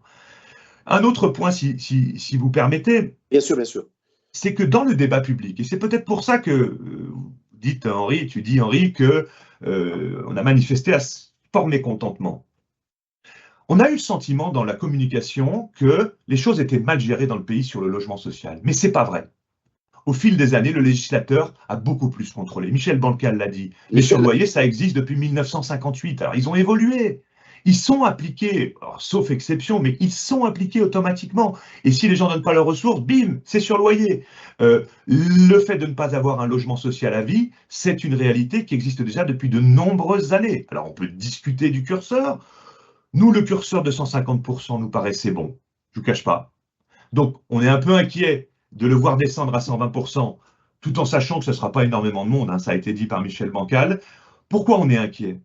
Un autre point, si vous permettez. Bien sûr, bien sûr. C'est que dans le débat public, et c'est peut-être pour ça que tu dis Henri, que on a manifesté à fort mécontentement. On a eu le sentiment dans la communication que les choses étaient mal gérées dans le pays sur le logement social. Mais ce n'est pas vrai. Au fil des années, le législateur a beaucoup plus contrôlé. Michel Bancal l'a dit. Les surloyers, ça existe depuis 1958. Alors, ils ont évolué. Ils sont appliqués, alors, sauf exception, mais ils sont appliqués automatiquement. Et si les gens ne donnent pas leurs ressources, bim, c'est surloyer. Le fait de ne pas avoir un logement social à vie, c'est une réalité qui existe déjà depuis de nombreuses années. Alors, on peut discuter du curseur. Nous, le curseur de 150% nous paraissait bon, je ne vous cache pas. Donc, on est un peu inquiet de le voir descendre à 120%, tout en sachant que ce ne sera pas énormément de monde, hein, ça a été dit par Michel Bancal. Pourquoi on est inquiet?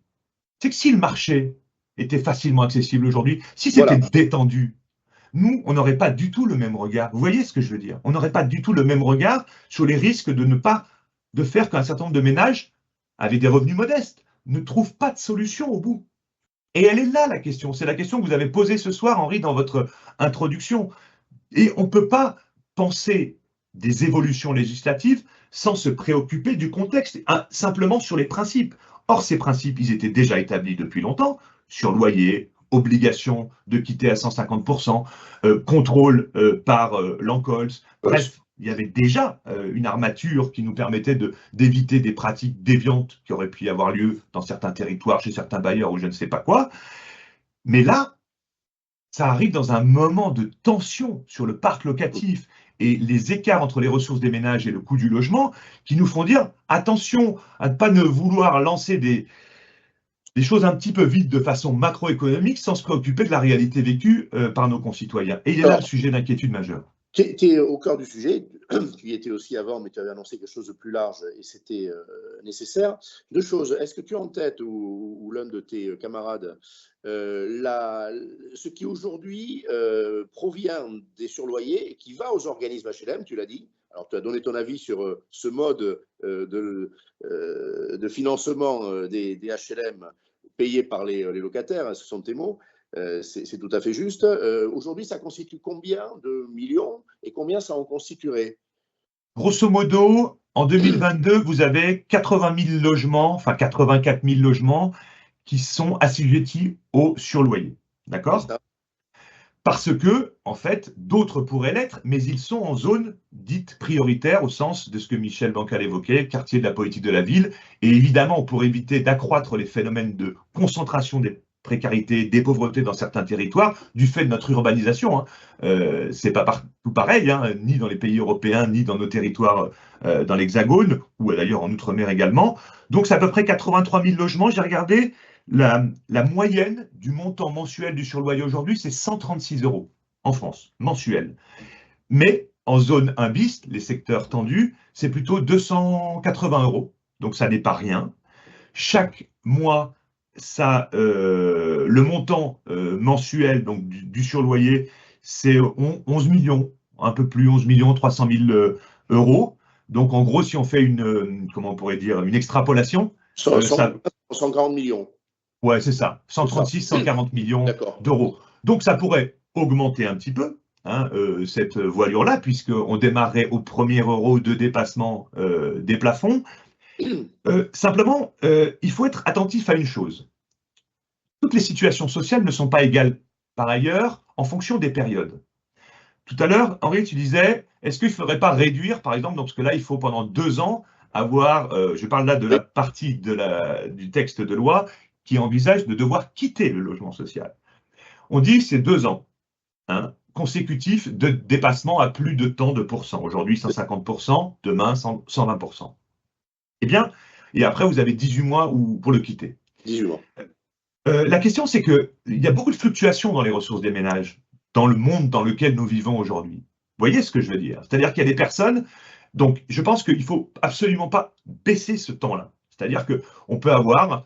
C'est que si le marché était facilement accessible aujourd'hui, si c'était détendu, nous, on n'aurait pas du tout le même regard. Vous voyez ce que je veux dire? On n'aurait pas du tout le même regard sur les risques de faire qu'un certain nombre de ménages, avec des revenus modestes, ne trouvent pas de solution au bout. Et elle est là, la question. C'est la question que vous avez posée ce soir, Henri, dans votre introduction. Et on ne peut pas penser des évolutions législatives sans se préoccuper du contexte, simplement sur les principes. Or, ces principes, ils étaient déjà établis depuis longtemps, sur loyer, obligation de quitter à 150%, contrôle par l'ANCOLS. Bref, il y avait déjà une armature qui nous permettait d'éviter des pratiques déviantes qui auraient pu y avoir lieu dans certains territoires, chez certains bailleurs ou je ne sais pas quoi. Mais là, ça arrive dans un moment de tension sur le parc locatif et les écarts entre les ressources des ménages et le coût du logement qui nous font dire attention à ne pas vouloir lancer des choses un petit peu vides de façon macroéconomique sans se préoccuper de la réalité vécue par nos concitoyens. Et il est là le sujet d'inquiétude majeure. Tu es au cœur du sujet, tu y étais aussi avant, mais tu avais annoncé quelque chose de plus large et c'était nécessaire. Deux choses, est-ce que tu as en tête, ou l'un de tes camarades, ce qui aujourd'hui provient des surloyers et qui va aux organismes HLM, tu l'as dit. Alors, tu as donné ton avis sur ce mode de financement des HLM payés par les locataires, hein, ce sont tes mots. C'est tout à fait juste. Aujourd'hui, ça constitue combien de millions et combien ça en constituerait? Grosso modo, en 2022, vous avez 80 000 logements, enfin 84 000 logements qui sont assujettis au surloyer. D'accord? Parce que, en fait, d'autres pourraient l'être, mais ils sont en zone dite prioritaire au sens de ce que Michel Bancal évoquait, quartier de la politique de la ville. Et évidemment, pour éviter d'accroître les phénomènes de concentration des précarité, des pauvretés dans certains territoires, du fait de notre urbanisation. C'est pas partout pareil, hein, ni dans les pays européens, ni dans nos territoires dans l'Hexagone, ou d'ailleurs en Outre-mer également. Donc c'est à peu près 83 000 logements. J'ai regardé la moyenne du montant mensuel du surloyer aujourd'hui, c'est 136 € en France, mensuel. Mais en zone 1 bis, les secteurs tendus, c'est plutôt 280 €. Donc ça n'est pas rien. Chaque mois, le montant mensuel donc, du surloyer, c'est 11 millions, un peu plus, 11 300 000 €. Donc en gros, si on fait comment on pourrait dire, une extrapolation… 140 millions. Ouais, c'est ça, 136, 140 millions d'euros. Donc ça pourrait augmenter un petit peu, hein, cette voilure-là, puisqu'on démarrait au premier euro de dépassement des plafonds. Simplement, il faut être attentif à une chose. Toutes les situations sociales ne sont pas égales par ailleurs en fonction des périodes. Tout à l'heure, Henri, tu disais, est-ce qu'il ne faudrait pas réduire, par exemple, parce que là, il faut pendant 2 ans avoir, je parle là de la partie du texte de loi qui envisage de devoir quitter le logement social. On dit que c'est 2 ans, hein, consécutifs de dépassement à plus de tant de pourcents. Aujourd'hui, 150%, demain, 120%. Eh bien, et après, vous avez 18 mois pour le quitter. 18 mois. La question, c'est qu'il y a beaucoup de fluctuations dans les ressources des ménages, dans le monde dans lequel nous vivons aujourd'hui. Vous voyez ce que je veux dire? C'est-à-dire qu'il y a des personnes, donc je pense qu'il ne faut absolument pas baisser ce temps-là. C'est-à-dire qu'on peut avoir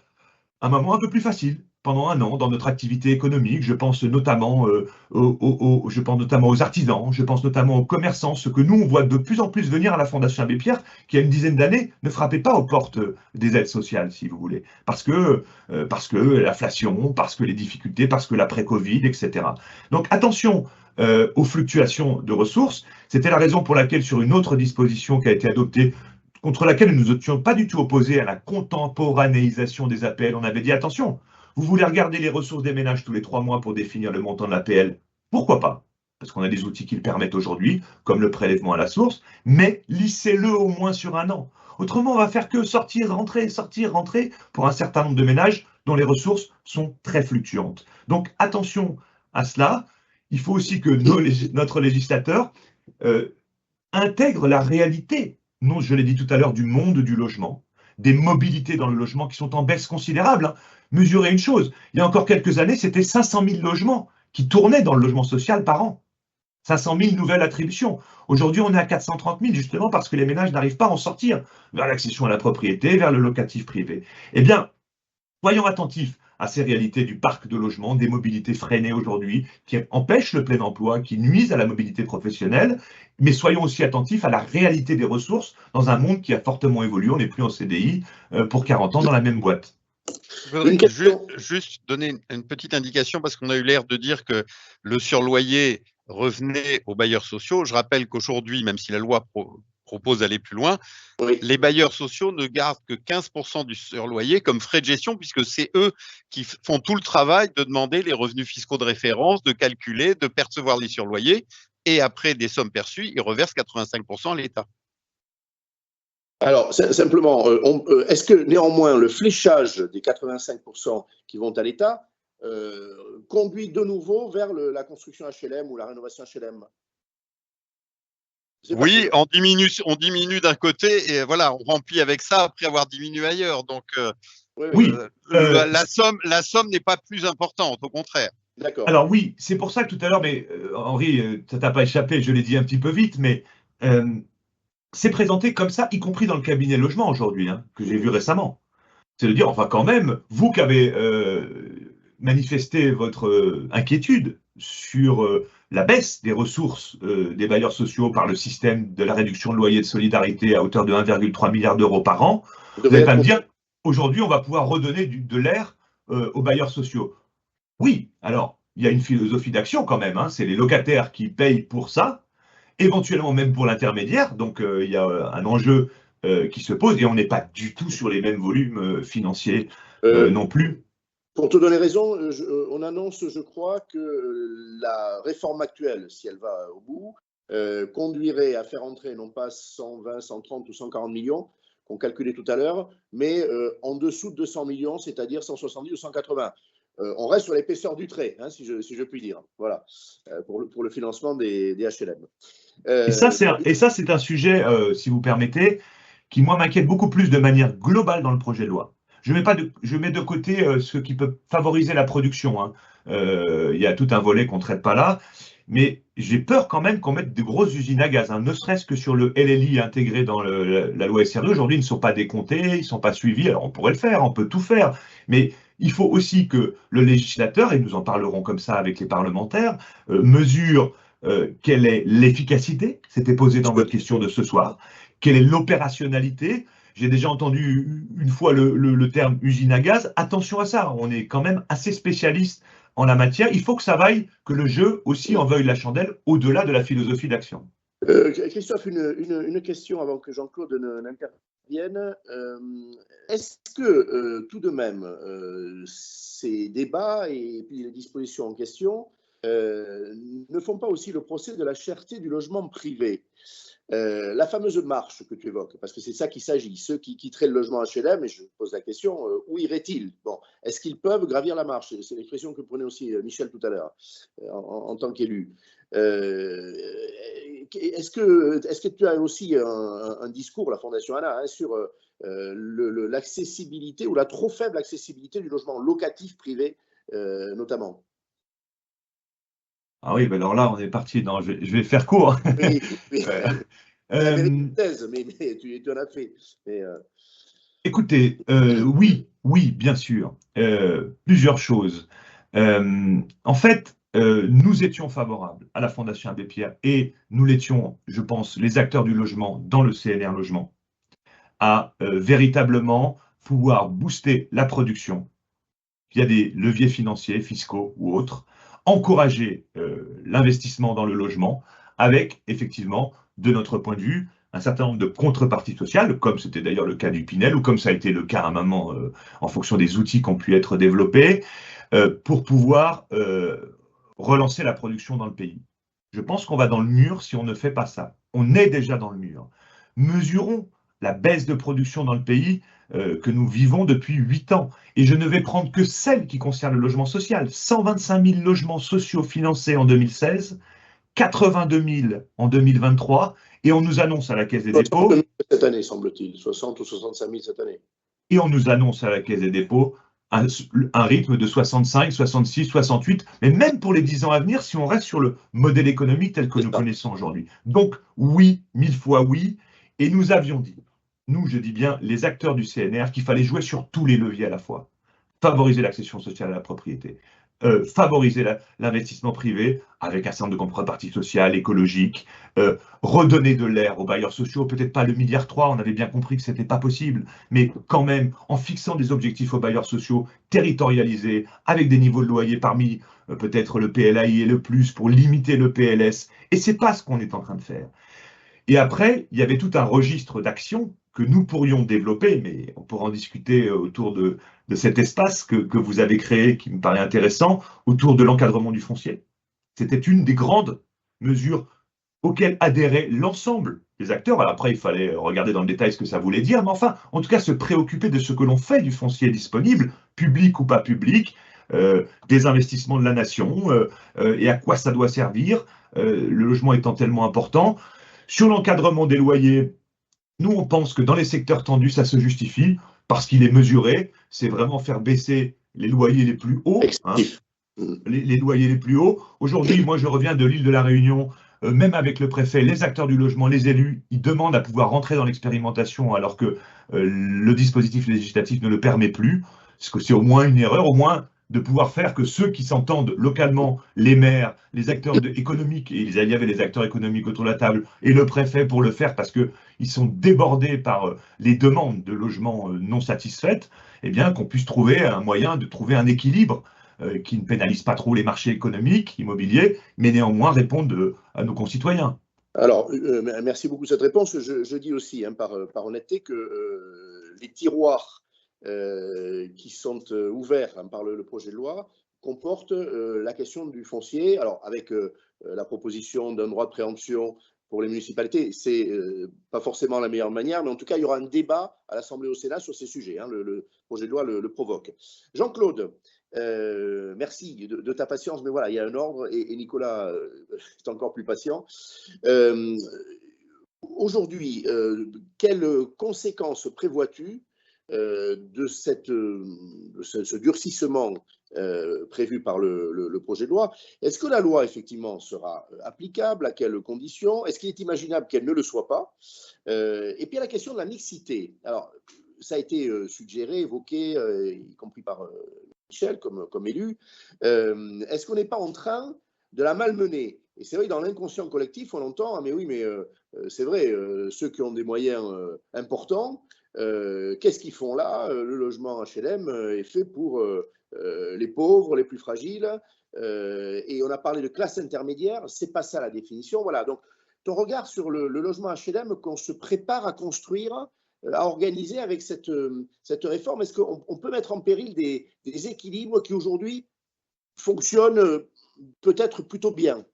un moment un peu plus facile pendant 1 an dans notre activité économique. Je pense notamment aux artisans, je pense notamment aux commerçants, ce que nous, on voit de plus en plus venir à la Fondation Abbé Pierre, qui, il y a une dizaine d'années, ne frappait pas aux portes des aides sociales, si vous voulez, parce que l'inflation, parce que les difficultés, parce que l'après-Covid, etc. Donc attention aux fluctuations de ressources. C'était la raison pour laquelle, sur une autre disposition qui a été adoptée, contre laquelle nous n'étions pas du tout opposés à la contemporanéisation des APL, on avait dit attention, vous voulez regarder les ressources des ménages tous les 3 mois pour définir le montant de l'APL? Pourquoi pas? Parce qu'on a des outils qui le permettent aujourd'hui, comme le prélèvement à la source, mais lissez-le au moins sur 1 an. Autrement, on va faire que sortir, rentrer pour un certain nombre de ménages dont les ressources sont très fluctuantes. Donc attention à cela. Il faut aussi que notre législateur intègre la réalité, non, je l'ai dit tout à l'heure, du monde du logement, des mobilités dans le logement qui sont en baisse considérable. Hein. Mesurez une chose, il y a encore quelques années, c'était 500 000 logements qui tournaient dans le logement social par an. 500 000 nouvelles attributions. Aujourd'hui, on est à 430 000, justement parce que les ménages n'arrivent pas à en sortir vers l'accession à la propriété, vers le locatif privé. Eh bien, soyons attentifs à ces réalités du parc de logement, des mobilités freinées aujourd'hui, qui empêchent le plein emploi, qui nuisent à la mobilité professionnelle, mais soyons aussi attentifs à la réalité des ressources dans un monde qui a fortement évolué. On n'est plus en CDI pour 40 ans dans la même boîte. Je voudrais juste donner une petite indication parce qu'on a eu l'air de dire que le surloyer revenait aux bailleurs sociaux. Je rappelle qu'aujourd'hui, même si la loi propose d'aller plus loin, oui, les bailleurs sociaux ne gardent que 15% du surloyer comme frais de gestion puisque c'est eux qui font tout le travail de demander les revenus fiscaux de référence, de calculer, de percevoir les surloyers et après des sommes perçues, ils reversent 85% à l'État. Alors, simplement, est-ce que néanmoins le fléchage des 85% qui vont à l'État conduit de nouveau vers la construction HLM ou la rénovation HLM? Oui, on diminue d'un côté et voilà, on remplit avec ça après avoir diminué ailleurs. Donc, la somme n'est pas plus importante, au contraire. D'accord. Alors oui, c'est pour ça que tout à l'heure, mais Henri, ça t'a pas échappé, je l'ai dit un petit peu vite, mais c'est présenté comme ça, y compris dans le cabinet logement aujourd'hui, hein, que j'ai vu récemment. C'est de dire, enfin quand même, vous qui avez manifesté votre inquiétude sur la baisse des ressources des bailleurs sociaux par le système de la réduction de loyer de solidarité à hauteur de 1,3 milliard d'euros par an, vous n'allez pas me dire, aujourd'hui, on va pouvoir redonner de l'air aux bailleurs sociaux. Oui, alors, il y a une philosophie d'action quand même, hein, c'est les locataires qui payent pour ça, éventuellement même pour l'intermédiaire, donc il y a un enjeu qui se pose et on n'est pas du tout sur les mêmes volumes financiers non plus. Pour te donner raison, on annonce, je crois, que la réforme actuelle, si elle va au bout, conduirait à faire entrer non pas 120, 130 ou 140 millions, qu'on calculait tout à l'heure, mais en dessous de 200 millions, c'est-à-dire 170 ou 180. On reste sur l'épaisseur du trait, hein, si je puis dire, voilà, pour le financement des HLM. Et ça, c'est un sujet, si vous permettez, qui, moi, m'inquiète beaucoup plus de manière globale dans le projet de loi. Je mets de côté ce qui peut favoriser la production. Hein. Il y a tout un volet qu'on ne traite pas là, mais j'ai peur quand même qu'on mette de grosses usines à gaz, hein, ne serait-ce que sur le LLI intégré dans la loi SRU. Aujourd'hui, ils ne sont pas décomptés, ils ne sont pas suivis. Alors, on pourrait le faire, on peut tout faire, mais il faut aussi que le législateur, et nous en parlerons comme ça avec les parlementaires, mesure quelle est l'efficacité, c'était posé dans votre question de ce soir, quelle est l'opérationnalité. J'ai déjà entendu une fois le terme usine à gaz. Attention à ça, on est quand même assez spécialiste en la matière. Il faut que ça vaille, que le jeu aussi en veuille la chandelle au-delà de la philosophie d'action. Christophe, une question avant que Jean-Claude n'intervienne. Est-ce que tout de même ces débats et puis les dispositions en question ne font pas aussi le procès de la cherté du logement privé? La fameuse marche que tu évoques, parce que c'est ça qu'il s'agit, ceux qui quitteraient le logement HLM, et je pose la question, où iraient-ils? Bon, est-ce qu'ils peuvent gravir la marche? C'est l'expression que prenait aussi Michel tout à l'heure, en tant qu'élu. Est-ce que tu as aussi un discours, la Fondation Anna, hein, sur l'accessibilité ou la trop faible accessibilité du logement locatif privé, notamment? Ah oui, ben alors là, on est parti dans. Je vais faire court. Oui, une thèse, mais tu en as fait. Écoutez, oui, bien sûr. Plusieurs choses. En fait, nous étions favorables à la Fondation Abbé Pierre et nous l'étions, je pense, les acteurs du logement dans le CNR Logement, à véritablement pouvoir booster la production via des leviers financiers, fiscaux ou autres, encourager l'investissement dans le logement avec, effectivement, de notre point de vue, un certain nombre de contreparties sociales, comme c'était d'ailleurs le cas du Pinel, ou comme ça a été le cas à un moment en fonction des outils qui ont pu être développés, pour pouvoir relancer la production dans le pays. Je pense qu'on va dans le mur si on ne fait pas ça. On est déjà dans le mur. Mesurons la baisse de production dans le pays que nous vivons depuis 8 ans. Et je ne vais prendre que celle qui concerne le logement social. 125 000 logements sociaux financés en 2016, 82 000 en 2023, et on nous annonce à la Caisse des dépôts… Cette année, semble-t-il, 60 ou 65 000 cette année. Et on nous annonce à la Caisse des dépôts un rythme de 65, 66, 68, mais même pour les 10 ans à venir, si on reste sur le modèle économique tel que nous connaissons aujourd'hui. Donc, oui, 1000 fois oui, et nous avions dit, nous, je dis bien, les acteurs du CNR, qu'il fallait jouer sur tous les leviers à la fois. Favoriser l'accession sociale à la propriété, favoriser l'investissement privé avec un certain nombre de contreparties sociales, écologiques, redonner de l'air aux bailleurs sociaux, peut-être pas le 1,3 milliard, on avait bien compris que ce n'était pas possible, mais quand même en fixant des objectifs aux bailleurs sociaux territorialisés, avec des niveaux de loyer parmi peut-être le PLAI et le plus pour limiter le PLS, et c'est pas ce qu'on est en train de faire. Et après, il y avait tout un registre d'actions que nous pourrions développer, mais on pourra en discuter autour de cet espace que vous avez créé, qui me paraît intéressant, autour de l'encadrement du foncier. C'était une des grandes mesures auxquelles adhérait l'ensemble des acteurs. Alors après, il fallait regarder dans le détail ce que ça voulait dire, mais enfin, en tout cas, se préoccuper de ce que l'on fait du foncier disponible, public ou pas public, des investissements de la nation, et à quoi ça doit servir, le logement étant tellement important. Sur l'encadrement des loyers, nous, on pense que dans les secteurs tendus, ça se justifie parce qu'il est mesuré. C'est vraiment faire baisser les loyers les plus hauts. Hein, les loyers les plus hauts. Aujourd'hui, moi, je reviens de l'île de la Réunion, même avec le préfet, les acteurs du logement, les élus, ils demandent à pouvoir rentrer dans l'expérimentation alors que le dispositif législatif ne le permet plus. Parce que c'est au moins une erreur, au moins de pouvoir faire que ceux qui s'entendent localement, les maires, les acteurs économiques, et il y avait les acteurs économiques autour de la table, et le préfet pour le faire parce qu'ils sont débordés par les demandes de logements non satisfaites, eh bien qu'on puisse trouver un moyen de trouver un équilibre qui ne pénalise pas trop les marchés économiques, immobiliers, mais néanmoins répondent à nos concitoyens. Alors, merci beaucoup de cette réponse. Je dis aussi, hein, par honnêteté, que les tiroirs qui sont ouverts par le projet de loi comportent la question du foncier. Alors, avec la proposition d'un droit de préemption pour les municipalités, c'est pas forcément la meilleure manière, mais en tout cas, il y aura un débat à l'Assemblée et au Sénat sur ces sujets. Hein, le projet de loi le provoque. Jean-Claude, merci de ta patience, mais voilà, il y a un ordre et Nicolas est encore plus patient. Aujourd'hui, quelles conséquences prévois-tu de ce durcissement prévu par le projet de loi? Est-ce que la loi, effectivement, sera applicable? À quelles conditions? Est-ce qu'il est imaginable qu'elle ne le soit pas? Et puis, à la question de la mixité. Alors, ça a été suggéré, évoqué, y compris par Michel comme élu. Est-ce qu'on n'est pas en train de la malmener? Et c'est vrai que dans l'inconscient collectif, on entend, ah mais oui, mais c'est vrai, ceux qui ont des moyens importants, qu'est-ce qu'ils font là? Le logement HLM est fait pour les pauvres, les plus fragiles, et on a parlé de classe intermédiaire, c'est pas ça la définition. Voilà, donc ton regard sur le logement HLM qu'on se prépare à construire, à organiser avec cette réforme, est-ce qu'on peut mettre en péril des équilibres qui aujourd'hui fonctionnent peut-être plutôt bien?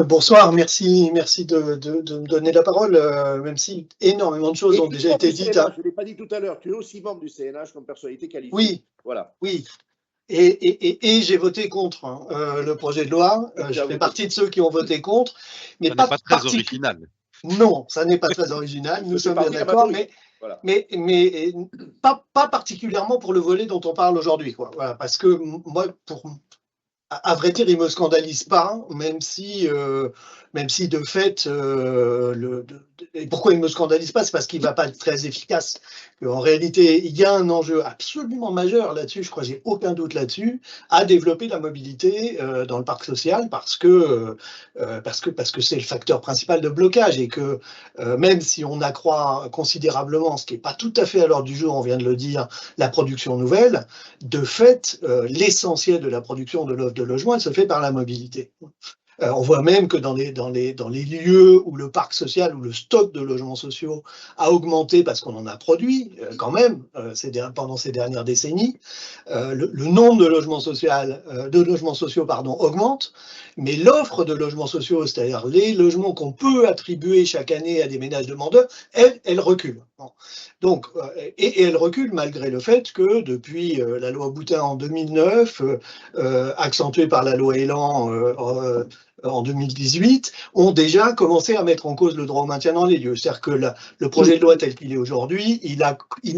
Bonsoir, merci de me donner la parole, même si énormément de choses ont déjà été dites. Je ne l'ai pas dit tout à l'heure, tu es aussi membre du CNH comme personnalité qualifiée. Oui, voilà. Oui. Et j'ai voté contre le projet de loi. Je fais partie de ceux qui ont voté contre. Mais ça n'est pas très original. Non, ça n'est pas très original, nous sommes bien d'accord, voilà. mais pas particulièrement pour le volet dont on parle aujourd'hui. Voilà, parce que moi, à vrai dire, il ne me scandalise pas, même si de fait, et pourquoi il ne me scandalise pas, c'est parce qu'il ne va pas être très efficace. En réalité, il y a un enjeu absolument majeur là-dessus, je crois que j'ai aucun doute là-dessus, à développer la mobilité dans le parc social parce que c'est le facteur principal de blocage et que même si on accroît considérablement, ce qui n'est pas tout à fait à l'ordre du jour, on vient de le dire, la production nouvelle, de fait, l'essentiel de la production de l'offre de logement, elle se fait par la mobilité. On voit même que dans les lieux où le parc social, où le stock de logements sociaux a augmenté parce qu'on en a produit quand même pendant ces dernières décennies, le nombre de logements sociaux augmente, mais l'offre de logements sociaux, c'est-à-dire les logements qu'on peut attribuer chaque année à des ménages demandeurs, elle recule. Donc, et elle recule malgré le fait que depuis la loi Boutin en 2009, accentuée par la loi Elan en 2018, ont déjà commencé à mettre en cause le droit au maintien dans les lieux. C'est-à-dire que le projet de loi tel qu'il est aujourd'hui, il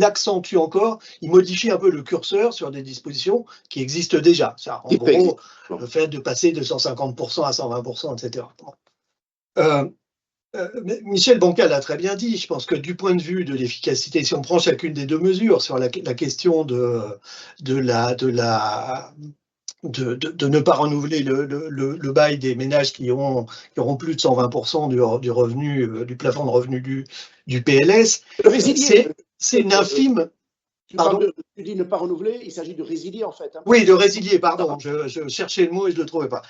accentue encore, il modifie un peu le curseur sur des dispositions qui existent déjà. En gros, le fait de passer de 150% à 120%, etc. Michel Bancal a très bien dit, je pense que du point de vue de l'efficacité, si on prend chacune des deux mesures sur la question de ne pas renouveler le bail des ménages qui auront plus de 120% du revenu, du plafond de revenu du PLS, c'est une infime. Tu dis ne pas renouveler, il s'agit de résilier en fait. Oui, de résilier, pardon, je cherchais le mot et je ne le trouvais pas.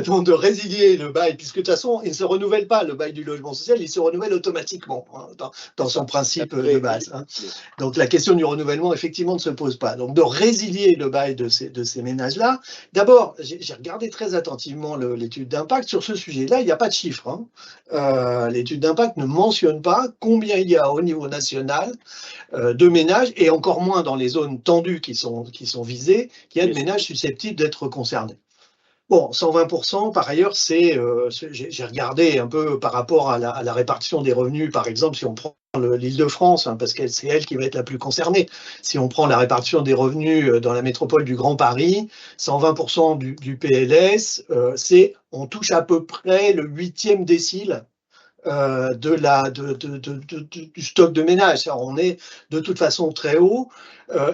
Donc de résilier le bail, puisque de toute façon, il ne se renouvelle pas, le bail du logement social, il se renouvelle automatiquement dans son principe de base. Donc la question du renouvellement, effectivement, ne se pose pas. Donc de résilier le bail de ces ménages-là, d'abord, j'ai regardé très attentivement l'étude d'impact. Sur ce sujet-là, il n'y a pas de chiffres. L'étude d'impact ne mentionne pas combien il y a au niveau national de ménages, et encore moins dans les zones tendues qui sont visées, qu'il y a de ménages susceptibles d'être concernés. Bon, 120%, par ailleurs, j'ai regardé un peu par rapport à la répartition des revenus, par exemple, si on prend l'Île-de-France, parce que c'est elle qui va être la plus concernée. Si on prend la répartition des revenus dans la métropole du Grand Paris, 120% du PLS, on touche à peu près le 8e décile du stock de ménage. On est de toute façon très haut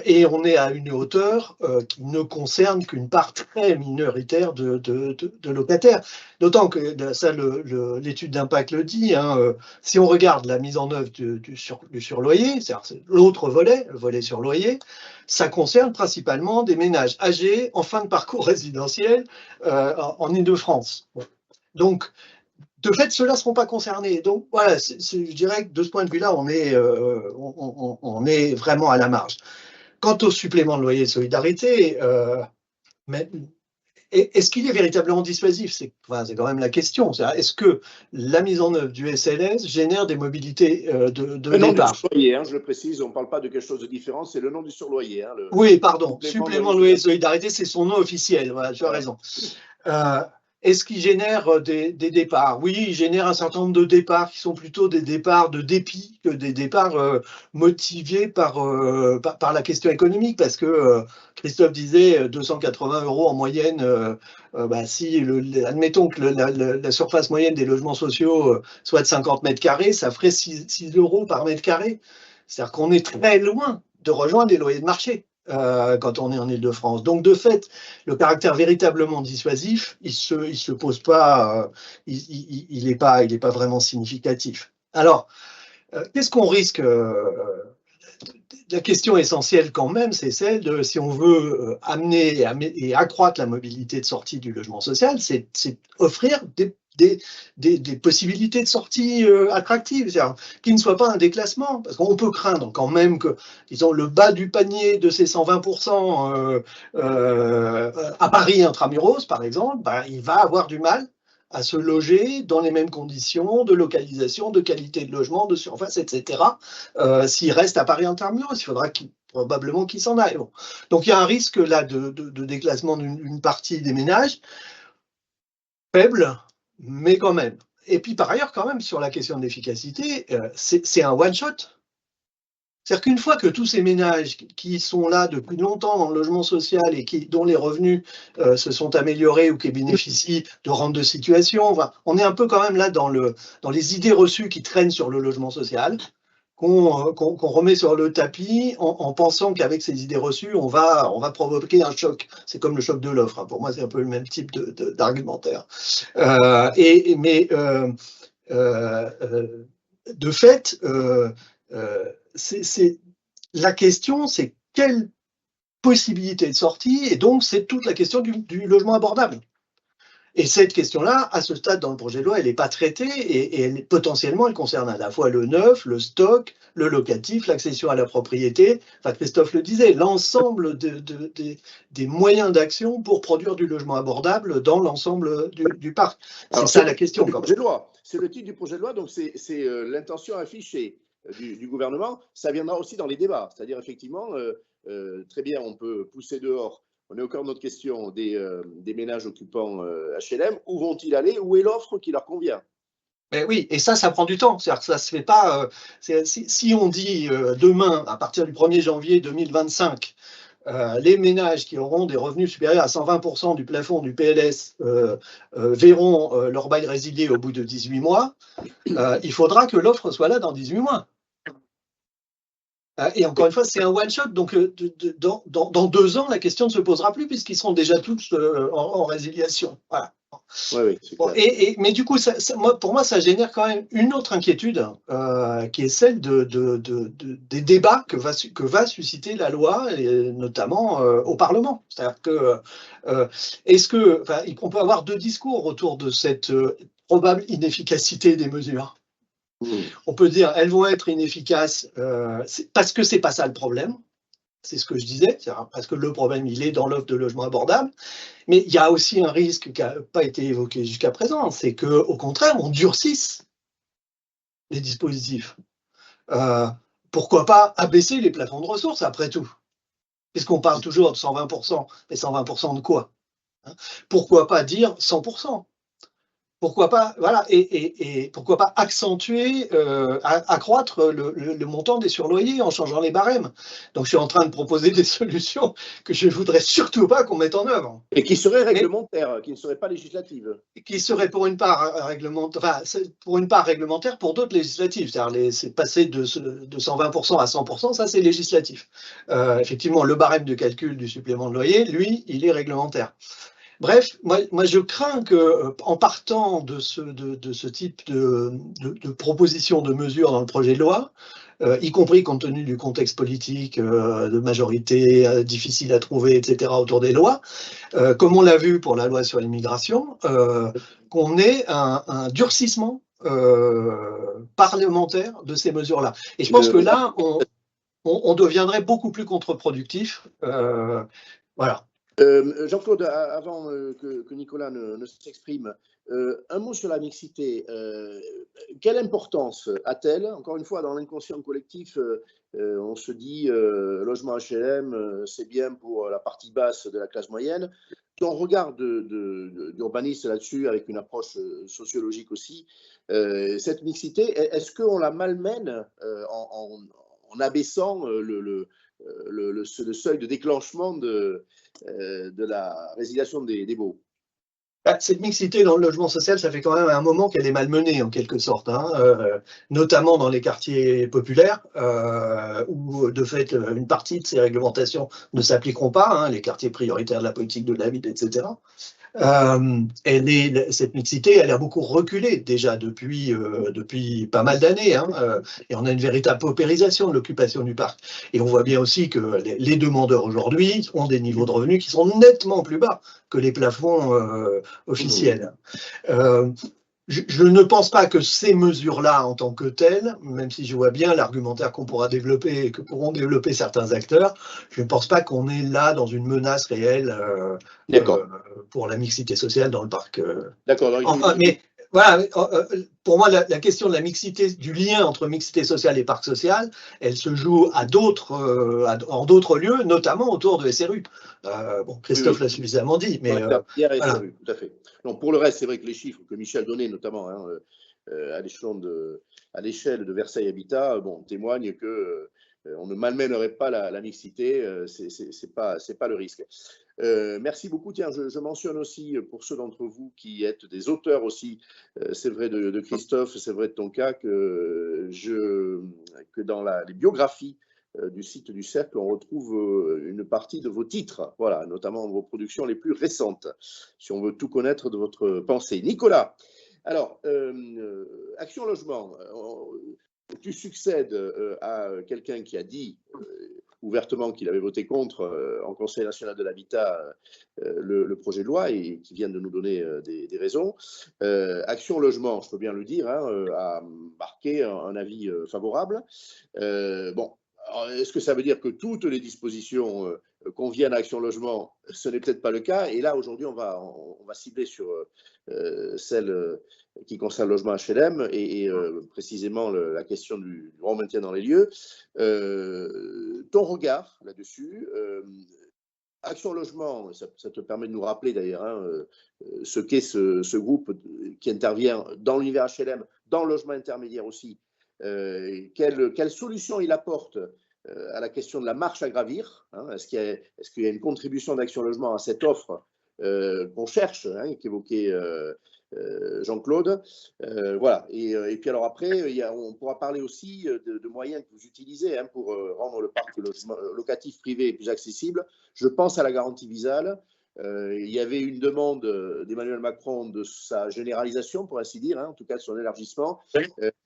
et on est à une hauteur qui ne concerne qu'une part très minoritaire de locataires. D'autant que ça, l'étude d'impact le dit, si on regarde la mise en œuvre du surloyer, c'est l'autre volet, le volet surloyer, ça concerne principalement des ménages âgés en fin de parcours résidentiel en Île-de-France. Donc, de fait, ceux-là ne seront pas concernés. Donc, voilà, je dirais que de ce point de vue-là, on est vraiment à la marge. Quant au supplément de loyer de solidarité, est-ce qu'il est véritablement dissuasif? C'est quand même la question. Est-ce que la mise en œuvre du SLS génère des mobilités de départ? Le nom du surloyer, je le précise, on ne parle pas de quelque chose de différent, c'est le nom du surloyer. Oui, pardon. Supplément de loyer de solidarité, c'est son nom officiel. Voilà, tu as raison. Est-ce qu'il génère des départs? Oui, il génère un certain nombre de départs qui sont plutôt des départs de dépit que des départs motivés par la question économique, parce que Christophe disait 280 € en moyenne. Admettons que la surface moyenne des logements sociaux soit de 50 mètres carrés, ça ferait 6 € par mètre carré. C'est-à-dire qu'on est très loin de rejoindre les loyers de marché. Quand on est en Île-de-France. Donc, de fait, le caractère véritablement dissuasif, il se pose pas, il n'est pas vraiment significatif. Alors, qu'est-ce qu'on risque? La question essentielle quand même, c'est celle de, si on veut amener et accroître la mobilité de sortie du logement social, c'est offrir des possibilités de sortie attractives, qui ne soient pas un déclassement, parce qu'on peut craindre quand même que, disons, le bas du panier de ces 120% à Paris intramuros, par exemple, il va avoir du mal à se loger dans les mêmes conditions de localisation, de qualité de logement, de surface, etc. S'il reste à Paris intramuros, il faudra probablement qu'il s'en aille. Bon. Donc il y a un risque là de déclassement d'une partie des ménages, faible, mais quand même. Et puis par ailleurs, quand même, sur la question de l'efficacité, c'est un one-shot. C'est-à-dire qu'une fois que tous ces ménages qui sont là depuis longtemps dans le logement social et dont les revenus se sont améliorés ou qui bénéficient de rentes de situation, on est un peu quand même là dans les idées reçues qui traînent sur le logement social, qu'on remet sur le tapis en pensant qu'avec ces idées reçues, on va provoquer un choc. C'est comme le choc de l'offre. Pour moi, c'est un peu le même type d'argumentaire. De fait, la question, c'est quelle possibilité de sortie, et donc c'est toute la question du logement abordable. Et cette question-là, à ce stade dans le projet de loi, elle n'est pas traitée et potentiellement, elle concerne à la fois le neuf, le stock, le locatif, l'accession à la propriété. Enfin, Christophe le disait, l'ensemble des moyens d'action pour produire du logement abordable dans l'ensemble du parc. C'est ça la question. C'est le titre du projet de loi, donc c'est l'intention affichée du gouvernement. Ça viendra aussi dans les débats. C'est-à-dire, effectivement, très bien, on peut pousser dehors. On est au cœur de notre question des ménages occupants HLM. Où vont-ils aller? Où est l'offre qui leur convient? Mais oui, et ça prend du temps. C'est-à-dire que ça ne se fait pas. Si on dit demain, à partir du 1er janvier 2025, les ménages qui auront des revenus supérieurs à 120% du plafond du PLS verront leur bail résilier au bout de 18 mois, il faudra que l'offre soit là dans 18 mois. Et encore une fois, c'est un one-shot, donc dans 2 ans, la question ne se posera plus puisqu'ils seront déjà tous en résiliation. Voilà. Oui, bon, mais du coup, pour moi, ça génère quand même une autre inquiétude, qui est celle des débats que va susciter la loi, et notamment au Parlement. C'est-à-dire que, on peut avoir 2 discours autour de cette probable inefficacité des mesures. On peut dire elles vont être inefficaces parce que c'est pas ça le problème. C'est ce que je disais, parce que le problème, il est dans l'offre de logement abordable. Mais il y a aussi un risque qui n'a pas été évoqué jusqu'à présent, c'est qu'au contraire, on durcisse les dispositifs. Pourquoi pas abaisser les plafonds de ressources, après tout? Puisqu'on parle toujours de 120%, mais 120% de quoi? Pourquoi pas dire 100%? Pourquoi pas, voilà, et pourquoi pas accentuer, accroître le montant des surloyers en changeant les barèmes. Donc je suis en train de proposer des solutions que je ne voudrais surtout pas qu'on mette en œuvre. Et qui seraient réglementaires, qui ne seraient pas législatives. Qui seraient pour une part réglementaire, pour d'autres législatives. C'est-à-dire c'est passer de 120% à 100%, ça c'est législatif. Effectivement, le barème de calcul du supplément de loyer, lui, il est réglementaire. Bref, moi je crains qu'en partant de ce type de proposition de mesures dans le projet de loi, y compris compte tenu du contexte politique, de majorité difficile à trouver, etc., autour des lois, comme on l'a vu pour la loi sur l'immigration, qu'on ait un durcissement parlementaire de ces mesures-là. Et je pense que là, on deviendrait beaucoup plus contre-productif. Voilà. Jean-Claude, avant que Nicolas ne s'exprime, un mot sur la mixité. Quelle importance a-t-elle? Encore une fois, dans l'inconscient collectif, on se dit logement HLM, c'est bien pour la partie basse de la classe moyenne. On regarde d'urbanistes là-dessus, avec une approche sociologique aussi, cette mixité, est-ce qu'on la malmène en abaissant le seuil de déclenchement de la résiliation des baux? Cette mixité dans le logement social, ça fait quand même un moment qu'elle est malmenée en quelque sorte, notamment dans les quartiers populaires, où de fait une partie de ces réglementations ne s'appliqueront pas, les quartiers prioritaires de la politique de la ville, etc. Cette mixité, elle a beaucoup reculé déjà depuis pas mal d'années, et on a une véritable paupérisation de l'occupation du parc. Et on voit bien aussi que les demandeurs aujourd'hui ont des niveaux de revenus qui sont nettement plus bas que les plafonds officiels. Je ne pense pas que ces mesures-là, en tant que telles, même si je vois bien l'argumentaire qu'on pourra développer et que pourront développer certains acteurs, je ne pense pas qu'on est là dans une menace réelle pour la mixité sociale dans le parc. D'accord. Enfin, mais voilà, pour moi, la question de la mixité, du lien entre mixité sociale et parc social, elle se joue en d'autres lieux, notamment autour de SRU. Christophe l'a suffisamment dit, mais voilà. SRU, tout à fait. Donc, pour le reste, c'est vrai que les chiffres que Michel donnait, notamment à l'échelle de Versailles Habitat, témoignent que on ne malmènerait pas la mixité, c'est pas le risque. Merci beaucoup. Tiens, je mentionne aussi pour ceux d'entre vous qui êtes des auteurs aussi, c'est vrai de Christophe, c'est vrai de ton cas, que dans les biographies du site du Cercle, on retrouve une partie de vos titres, voilà, notamment vos productions les plus récentes, si on veut tout connaître de votre pensée. Nicolas, alors, Action Logement, tu succèdes à quelqu'un qui a dit ouvertement qu'il avait voté contre en Conseil national de l'habitat le projet de loi et qui vient de nous donner des raisons. Action Logement, je peux bien le dire, a marqué un avis favorable. Bon, est-ce que ça veut dire que toutes les dispositions conviennent à Action Logement? Ce n'est peut-être pas le cas. Et là, aujourd'hui, on va cibler sur celle qui concerne le logement HLM et précisément la question du maintien dans les lieux. Ton regard là-dessus, Action Logement, ça te permet de nous rappeler d'ailleurs ce qu'est ce groupe qui intervient dans l'univers HLM, dans le logement intermédiaire aussi. Quelle solution il apporte à la question de la marche à gravir, est-ce qu'il y a une contribution d'Action Logement à cette offre qu'on cherche, qu'évoquait Jean-Claude. Voilà. Et puis alors après, on pourra parler aussi de moyens que vous utilisez pour rendre le parc locatif privé plus accessible. Je pense à la garantie Visale. Il y avait une demande d'Emmanuel Macron de sa généralisation, pour ainsi dire, en tout cas de son élargissement.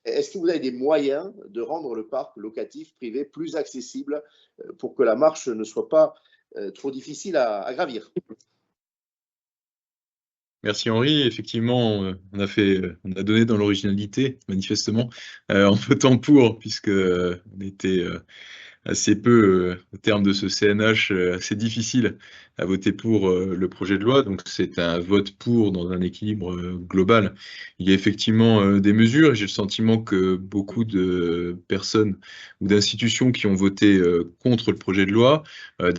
Est-ce que vous avez des moyens de rendre le parc locatif privé plus accessible pour que la marche ne soit pas trop difficile à gravir? Merci Henri. Effectivement, on a donné dans l'originalité, manifestement, en votant pour, puisque on était assez peu, au terme de ce CNH, assez difficile à voter pour le projet de loi. Donc c'est un vote pour dans un équilibre global. Il y a effectivement des mesures et j'ai le sentiment que beaucoup de personnes ou d'institutions qui ont voté contre le projet de loi,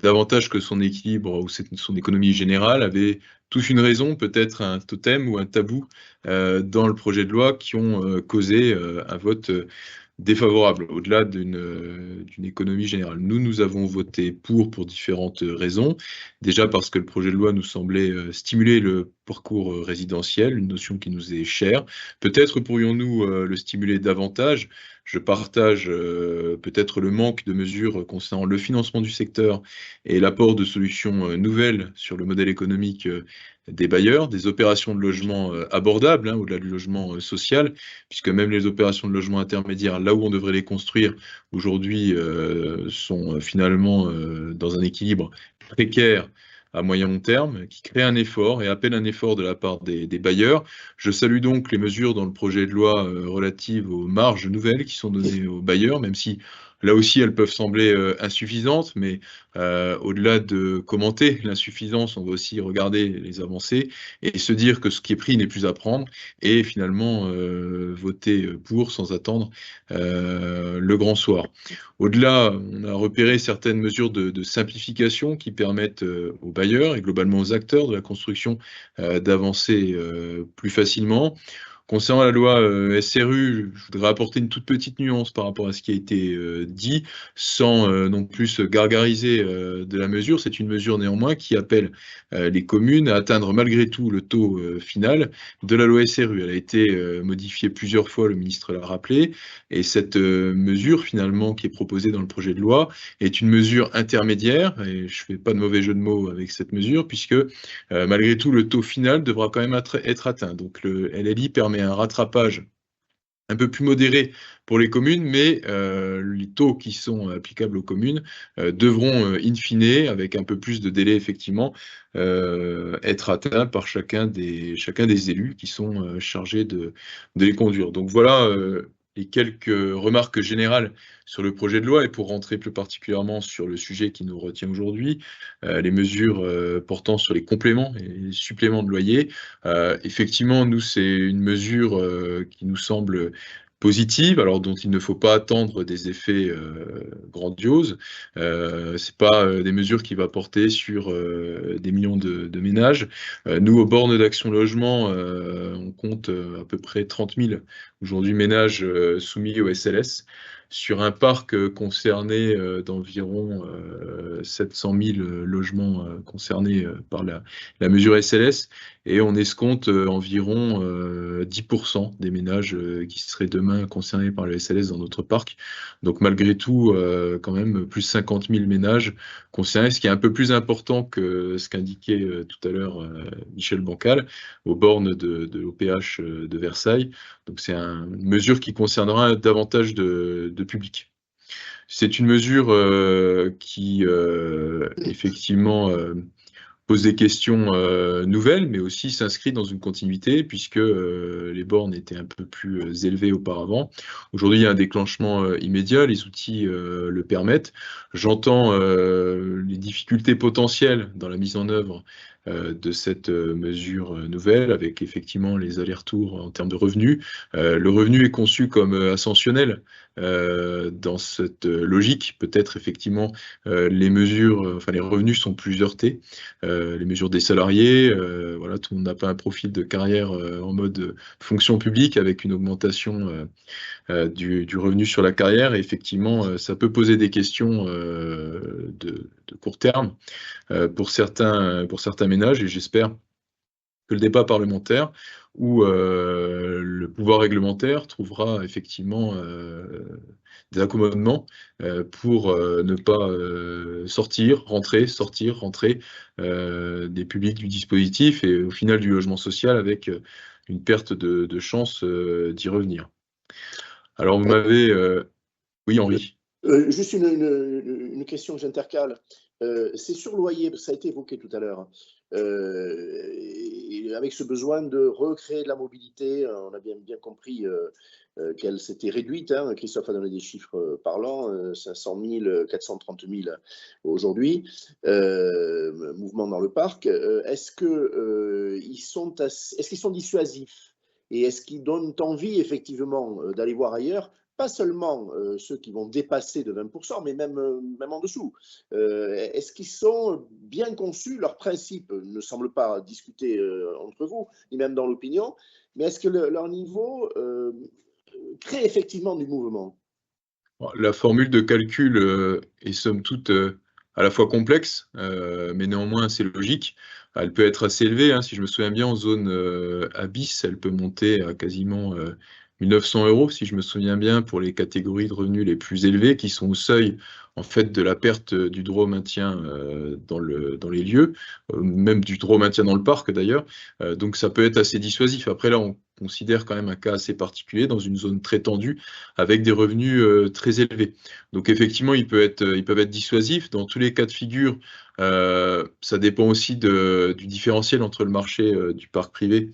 davantage que son équilibre ou son économie générale, avaient tous une raison, peut-être un totem ou un tabou dans le projet de loi qui ont causé un vote défavorable, au-delà d'une économie générale. Nous avons voté pour différentes raisons. Déjà parce que le projet de loi nous semblait stimuler le parcours résidentiel, une notion qui nous est chère. Peut-être pourrions-nous le stimuler davantage. Je partage peut-être le manque de mesures concernant le financement du secteur et l'apport de solutions nouvelles sur le modèle économique des bailleurs, des opérations de logement abordables, au-delà du logement social, puisque même les opérations de logement intermédiaire, là où on devrait les construire, aujourd'hui sont finalement dans un équilibre précaire à moyen long terme, qui crée un effort et appelle un effort de la part des bailleurs. Je salue donc les mesures dans le projet de loi relatives aux marges nouvelles qui sont données aux bailleurs, même si là aussi elles peuvent sembler insuffisantes, mais au-delà de commenter l'insuffisance, on va aussi regarder les avancées et se dire que ce qui est pris n'est plus à prendre et finalement voter pour sans attendre le grand soir. Au-delà, on a repéré certaines mesures de simplification qui permettent aux bailleurs et globalement aux acteurs de la construction d'avancer plus facilement. Concernant la loi SRU, je voudrais apporter une toute petite nuance par rapport à ce qui a été dit, sans non plus se gargariser de la mesure. C'est une mesure néanmoins qui appelle les communes à atteindre malgré tout le taux final de la loi SRU. Elle a été modifiée plusieurs fois, le ministre l'a rappelé, et cette mesure finalement qui est proposée dans le projet de loi est une mesure intermédiaire, et je ne fais pas de mauvais jeu de mots avec cette mesure, puisque malgré tout le taux final devra quand même être atteint. Donc le LLI permet un rattrapage un peu plus modéré pour les communes, mais les taux qui sont applicables aux communes devront, in fine, avec un peu plus de délai effectivement, être atteints par chacun des élus qui sont chargés de les conduire. Donc voilà les quelques remarques générales sur le projet de loi et pour rentrer plus particulièrement sur le sujet qui nous retient aujourd'hui, les mesures portant sur les compléments et les suppléments de loyer. Effectivement, nous, c'est une mesure qui nous semble positive, alors dont il ne faut pas attendre des effets grandioses. C'est pas des mesures qui vont porter sur des millions de ménages. Nous, aux bornes d'Action Logement, on compte à peu près 30 000 aujourd'hui ménages soumis au SLS, sur un parc concerné d'environ 700 000 logements concernés par la mesure SLS, et on escompte environ 10% des ménages qui seraient demain concernés par le SLS dans notre parc. Donc malgré tout, quand même, plus 50 000 ménages concernés, ce qui est un peu plus important que ce qu'indiquait tout à l'heure Michel Bancal, aux bornes de l'OPH de Versailles. Donc c'est une mesure qui concernera davantage de public. C'est une mesure qui, effectivement, pose des questions nouvelles, mais aussi s'inscrit dans une continuité, puisque les bornes étaient un peu plus élevées auparavant. Aujourd'hui, il y a un déclenchement immédiat, les outils le permettent. J'entends les difficultés potentielles dans la mise en œuvre de cette mesure nouvelle, avec effectivement les allers-retours en termes de revenus. Le revenu est conçu comme ascensionnel dans cette logique. Peut-être effectivement les mesures, enfin les revenus sont plus heurtés. Les mesures des salariés, voilà, tout le monde n'a pas un profil de carrière en mode fonction publique avec une augmentation du revenu sur la carrière. Et effectivement, ça peut poser des questions de court terme pour certains ménages, et j'espère que le débat parlementaire ou le pouvoir réglementaire trouvera effectivement des accommodements pour ne pas sortir, rentrer des publics du dispositif, et au final du logement social, avec une perte de chance d'y revenir. Alors vous m'avez... Oui, Henri. Juste une question que j'intercale. C'est sur loyer, ça a été évoqué tout à l'heure. Avec ce besoin de recréer de la mobilité, on a bien compris qu'elle s'était réduite. Hein. Christophe a donné des chiffres parlants, 500 000, 430 000 aujourd'hui, mouvement dans le parc. Est-ce qu'ils sont dissuasifs, et est-ce qu'ils donnent envie effectivement d'aller voir ailleurs? Pas seulement ceux qui vont dépasser de 20%, mais même en dessous. Est-ce qu'ils sont bien conçus? Leurs principes ne semblent pas discutés entre vous, ni même dans l'opinion, mais est-ce que leur niveau crée effectivement du mouvement? La formule de calcul est somme toute à la fois complexe, mais néanmoins assez logique. Elle peut être assez élevée, hein. Si je me souviens bien, en zone Abyss, elle peut monter à quasiment 900 €, si je me souviens bien, pour les catégories de revenus les plus élevées, qui sont au seuil en fait de la perte du droit au maintien dans les lieux, même du droit au maintien dans le parc d'ailleurs. Donc ça peut être assez dissuasif. Après là, on considère quand même un cas assez particulier dans une zone très tendue avec des revenus très élevés. Donc effectivement, ils peuvent être dissuasifs. Dans tous les cas de figure, ça dépend aussi du différentiel entre le marché du parc privé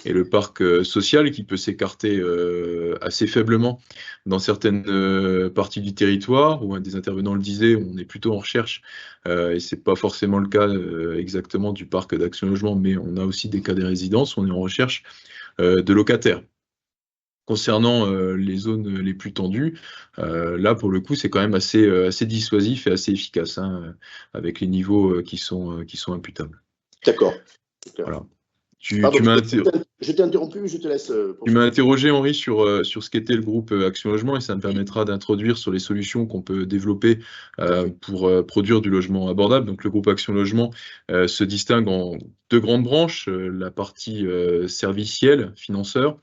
et le parc social, qui peut s'écarter assez faiblement dans certaines parties du territoire, où un des intervenants le disait, on est plutôt en recherche, et c'est pas forcément le cas exactement du parc d'Action Logement, mais on a aussi des cas des résidences, on est en recherche de locataires. Concernant les zones les plus tendues, là pour le coup c'est quand même assez dissuasif et assez efficace, hein, avec les niveaux qui sont imputables. D'accord. Voilà. Je t'ai interrompu, je te laisse. Tu m'as interrogé, Henri, sur ce qu'était le groupe Action Logement, et ça me permettra d'introduire sur les solutions qu'on peut développer pour produire du logement abordable. Donc le groupe Action Logement se distingue en deux grandes branches, la partie servicielle, financeur,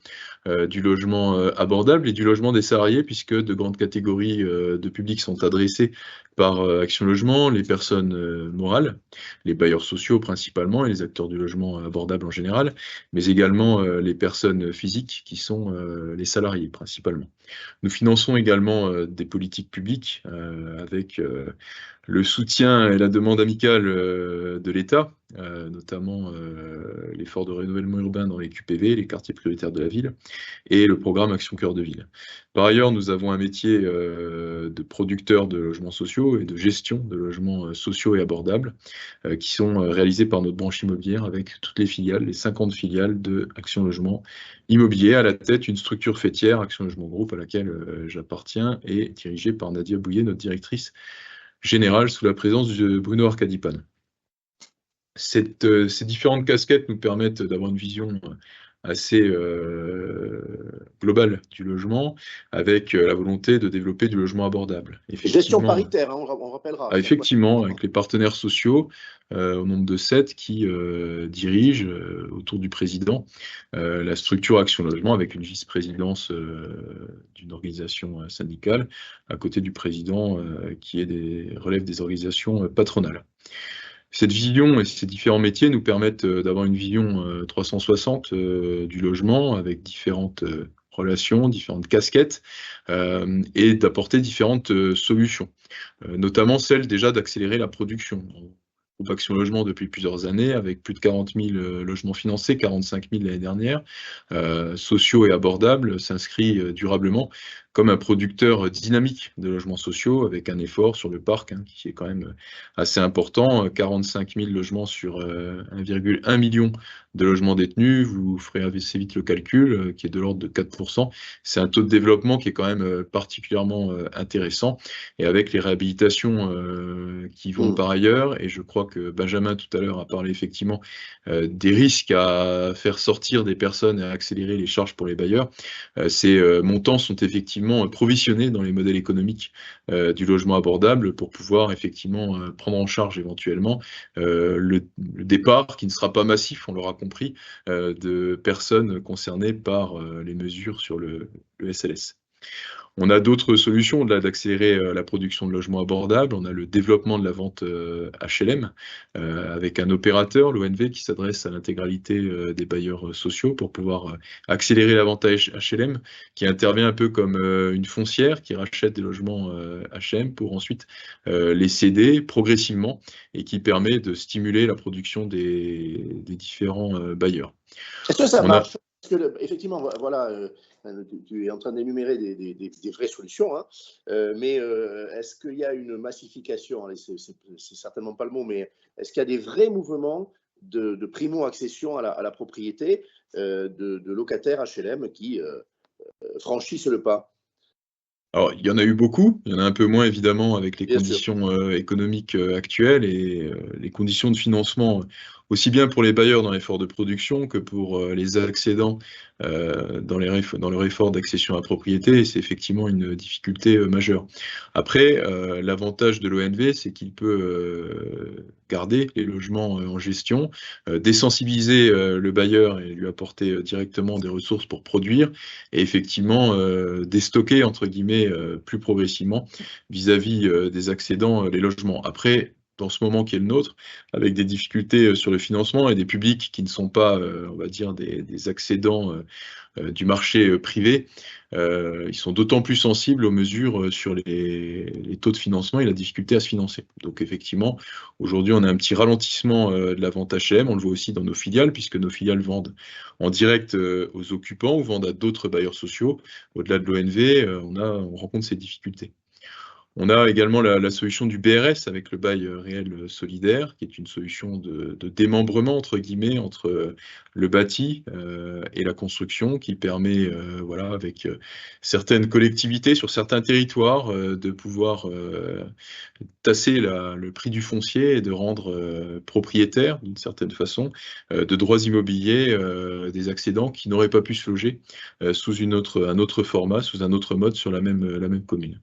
du logement abordable et du logement des salariés, puisque de grandes catégories de publics sont adressées par Action Logement, les personnes morales, les bailleurs sociaux principalement et les acteurs du logement abordable en général, mais également les personnes physiques qui sont les salariés principalement. Nous finançons également des politiques publiques avec le soutien et la demande amicale de l'État, notamment l'effort de renouvellement urbain dans les QPV, les quartiers prioritaires de la ville, et le programme Action Cœur de Ville. Par ailleurs, nous avons un métier de producteur de logements sociaux et de gestion de logements sociaux et abordables qui sont réalisés par notre branche immobilière avec toutes les filiales, les 50 filiales de Action Logement Immobilier, à la tête une structure faîtière, Action Logement Group, à laquelle j'appartiens, et dirigée par Nadia Bouillet, notre directrice générale, sous la présence de Bruno Arcadipan. Ces différentes casquettes nous permettent d'avoir une vision assez globale du logement, avec la volonté de développer du logement abordable. Gestion paritaire, hein, on rappellera. Effectivement, avec les partenaires sociaux, au nombre de 7, qui dirigent autour du président la structure Action Logement, avec une vice-présidence d'une organisation syndicale, à côté du président qui relève des organisations patronales. Cette vision et ces différents métiers nous permettent d'avoir une vision 360 du logement, avec différentes relations, différentes casquettes, et d'apporter différentes solutions, notamment celle déjà d'accélérer la production. Groupe Action Logement depuis plusieurs années, avec plus de 40 000 logements financés, 45 000 l'année dernière, sociaux et abordables, s'inscrit durablement comme un producteur dynamique de logements sociaux, avec un effort sur le parc qui est quand même assez important, 45 000 logements sur 1,1 million de logements détenus. Vous ferez assez vite le calcul, qui est de l'ordre de 4%. C'est un taux de développement qui est quand même particulièrement intéressant, et avec les réhabilitations qui vont par ailleurs, et je crois que Benjamin tout à l'heure a parlé effectivement des risques à faire sortir des personnes et à accélérer les charges pour les bailleurs. Ces montants sont effectivement provisionnés dans les modèles économiques du logement abordable pour pouvoir effectivement prendre en charge éventuellement le départ, qui ne sera pas massif, on l'aura compris, de personnes concernées par les mesures sur le SLS. On a d'autres solutions au-delà d'accélérer la production de logements abordables. On a le développement de la vente HLM avec un opérateur, l'ONV, qui s'adresse à l'intégralité des bailleurs sociaux pour pouvoir accélérer la vente HLM, qui intervient un peu comme une foncière qui rachète des logements HLM pour ensuite les céder progressivement, et qui permet de stimuler la production des différents bailleurs. Est-ce que ça marche? Parce que, effectivement, voilà, tu es en train d'énumérer des vraies solutions, hein, mais est-ce qu'il y a une massification? C'est certainement pas le mot, mais est-ce qu'il y a des vrais mouvements de primo-accession à la propriété de locataires HLM qui franchissent le pas? Alors, il y en a eu beaucoup, il y en a un peu moins évidemment avec les conditions économiques actuelles et les conditions de financement, aussi bien pour les bailleurs dans l'effort de production que pour les accédants dans leur effort d'accession à la propriété, et c'est effectivement une difficulté majeure. Après, l'avantage de l'ONV, c'est qu'il peut garder les logements en gestion, désensibiliser le bailleur et lui apporter directement des ressources pour produire, et effectivement déstocker entre guillemets plus progressivement vis-à-vis des accédants les logements. Après, dans ce moment qui est le nôtre, avec des difficultés sur le financement et des publics qui ne sont pas, on va dire, des accédants du marché privé, ils sont d'autant plus sensibles aux mesures sur les taux de financement et la difficulté à se financer. Donc effectivement, aujourd'hui, on a un petit ralentissement de la vente HLM, on le voit aussi dans nos filiales, puisque nos filiales vendent en direct aux occupants ou vendent à d'autres bailleurs sociaux. Au-delà de l'ONV, on rencontre ces difficultés. On a également la solution du BRS avec le bail réel solidaire, qui est une solution de démembrement, entre guillemets, entre le bâti et la construction, qui permet, voilà, avec certaines collectivités sur certains territoires, de pouvoir tasser le prix du foncier et de rendre propriétaire, d'une certaine façon, de droits immobiliers des accédants qui n'auraient pas pu se loger sous un autre format, sous un autre mode sur la même commune.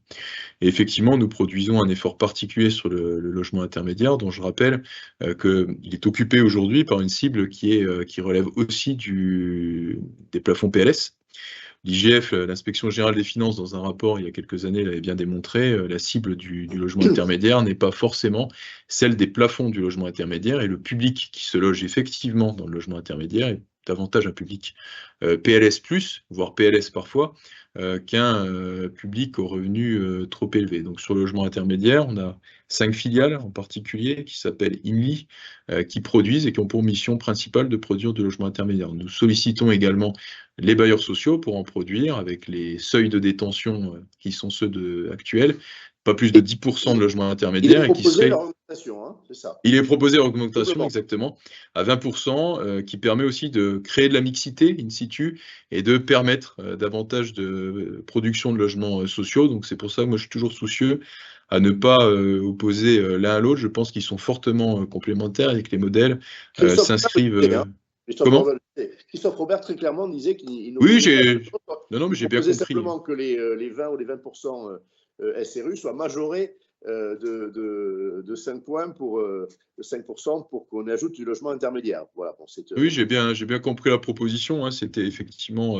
Et effectivement, nous produisons un effort particulier sur le logement intermédiaire, dont je rappelle qu'il est occupé aujourd'hui par une cible qui relève aussi des plafonds PLS. L'IGF, l'Inspection Générale des Finances, dans un rapport il y a quelques années, l'avait bien démontré, la cible du logement intermédiaire n'est pas forcément celle des plafonds du logement intermédiaire, et le public qui se loge effectivement dans le logement intermédiaire est davantage un public PLS+, voire PLS parfois, qu'un public aux revenus trop élevés. Donc sur le logement intermédiaire, on a 5 filiales en particulier qui s'appellent INLI, qui produisent et qui ont pour mission principale de produire du logement intermédiaire. Nous sollicitons également les bailleurs sociaux pour en produire, avec les seuils de détention qui sont ceux actuels, pas plus de 10% de logements intermédiaires. Il est proposé l'augmentation, hein, c'est ça. Il est proposé l'augmentation, exactement, à 20%, qui permet aussi de créer de la mixité in situ et de permettre davantage de production de logements sociaux. Donc c'est pour ça que moi je suis toujours soucieux à ne pas opposer l'un à l'autre. Je pense qu'ils sont fortement complémentaires et que les modèles s'inscrivent. Christophe Robert très clairement disait qu'il oui, j'ai bien compris. Simplement que les 20 ou les 20% SRU soient majorés de 5 points de 5% pour qu'on ajoute du logement intermédiaire. Voilà, bon, oui, j'ai bien compris la proposition. Hein. C'était effectivement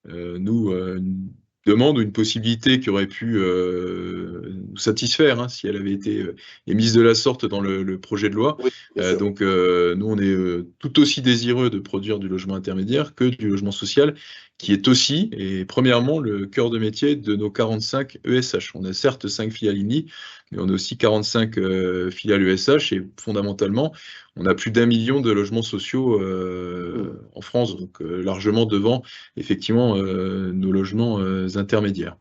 une demande ou une possibilité qui aurait pu nous satisfaire, hein, si elle avait été émise de la sorte dans le projet de loi. Oui, donc nous, on est tout aussi désireux de produire du logement intermédiaire que du logement social, qui est aussi, et premièrement, le cœur de métier de nos 45 ESH. On a certes 5 filiales INI, mais on a aussi 45 filiales ESH, et fondamentalement, on a plus d'1 million de logements sociaux en France, donc largement devant, effectivement, nos logements intermédiaires.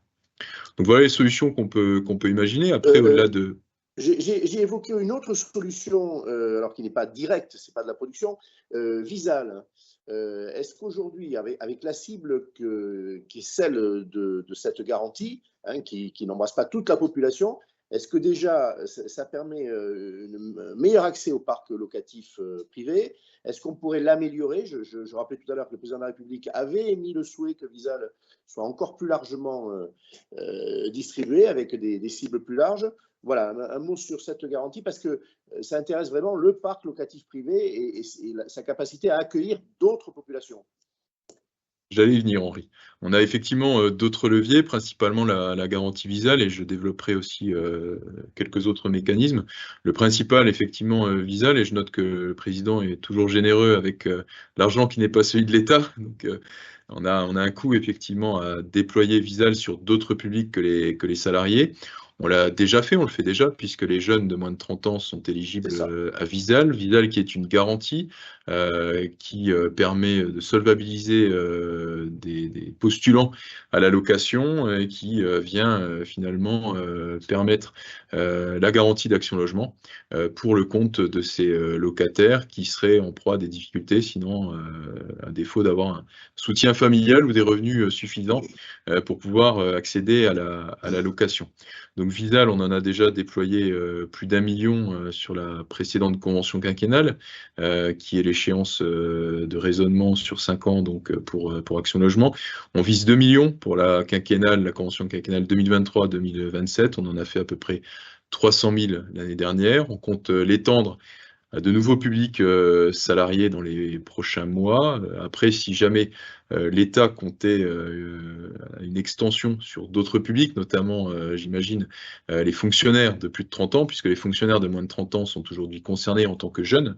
Donc voilà les solutions qu'on peut imaginer. Après, au-delà de... J'ai évoqué une autre solution, alors qui n'est pas directe, ce n'est pas de la production, Visal. Est-ce qu'aujourd'hui, avec la cible qui est celle de cette garantie, hein, qui n'embrasse pas toute la population, est-ce que déjà ça permet un meilleur accès au parc locatif privé? Est-ce qu'on pourrait l'améliorer? Je rappelais tout à l'heure que le président de la République avait émis le souhait que Visal soit encore plus largement distribué, avec des cibles plus larges. Voilà, un mot sur cette garantie, parce que ça intéresse vraiment le parc locatif privé et sa capacité à accueillir d'autres populations. J'allais y venir, Henri. On a effectivement d'autres leviers, principalement la garantie Visal, et je développerai aussi quelques autres mécanismes. Le principal, effectivement, Visal, et je note que le président est toujours généreux avec l'argent qui n'est pas celui de l'État. Donc, on a un coût, effectivement, à déployer Visal sur d'autres publics que les salariés. On l'a déjà fait, on le fait déjà, puisque les jeunes de moins de 30 ans sont éligibles à Visal. Visal qui est une garantie qui permet de solvabiliser des postulants à la location et qui vient finalement permettre la garantie d'Action Logement pour le compte de ces locataires qui seraient en proie à des difficultés, sinon à défaut d'avoir un soutien familial ou des revenus suffisants pour pouvoir accéder à la location. Donc Visal, on en a déjà déployé plus d'1 million sur la précédente convention quinquennale, qui est l'échéance de raisonnement sur 5 ans donc pour Action Logement. On vise 2 millions pour la quinquennale, la convention quinquennale 2023-2027. On en a fait à peu près 300 000 l'année dernière. On compte l'étendre à de nouveaux publics salariés dans les prochains mois. Après, si jamais l'État comptait une extension sur d'autres publics, notamment, j'imagine, les fonctionnaires de plus de 30 ans, puisque les fonctionnaires de moins de 30 ans sont aujourd'hui concernés en tant que jeunes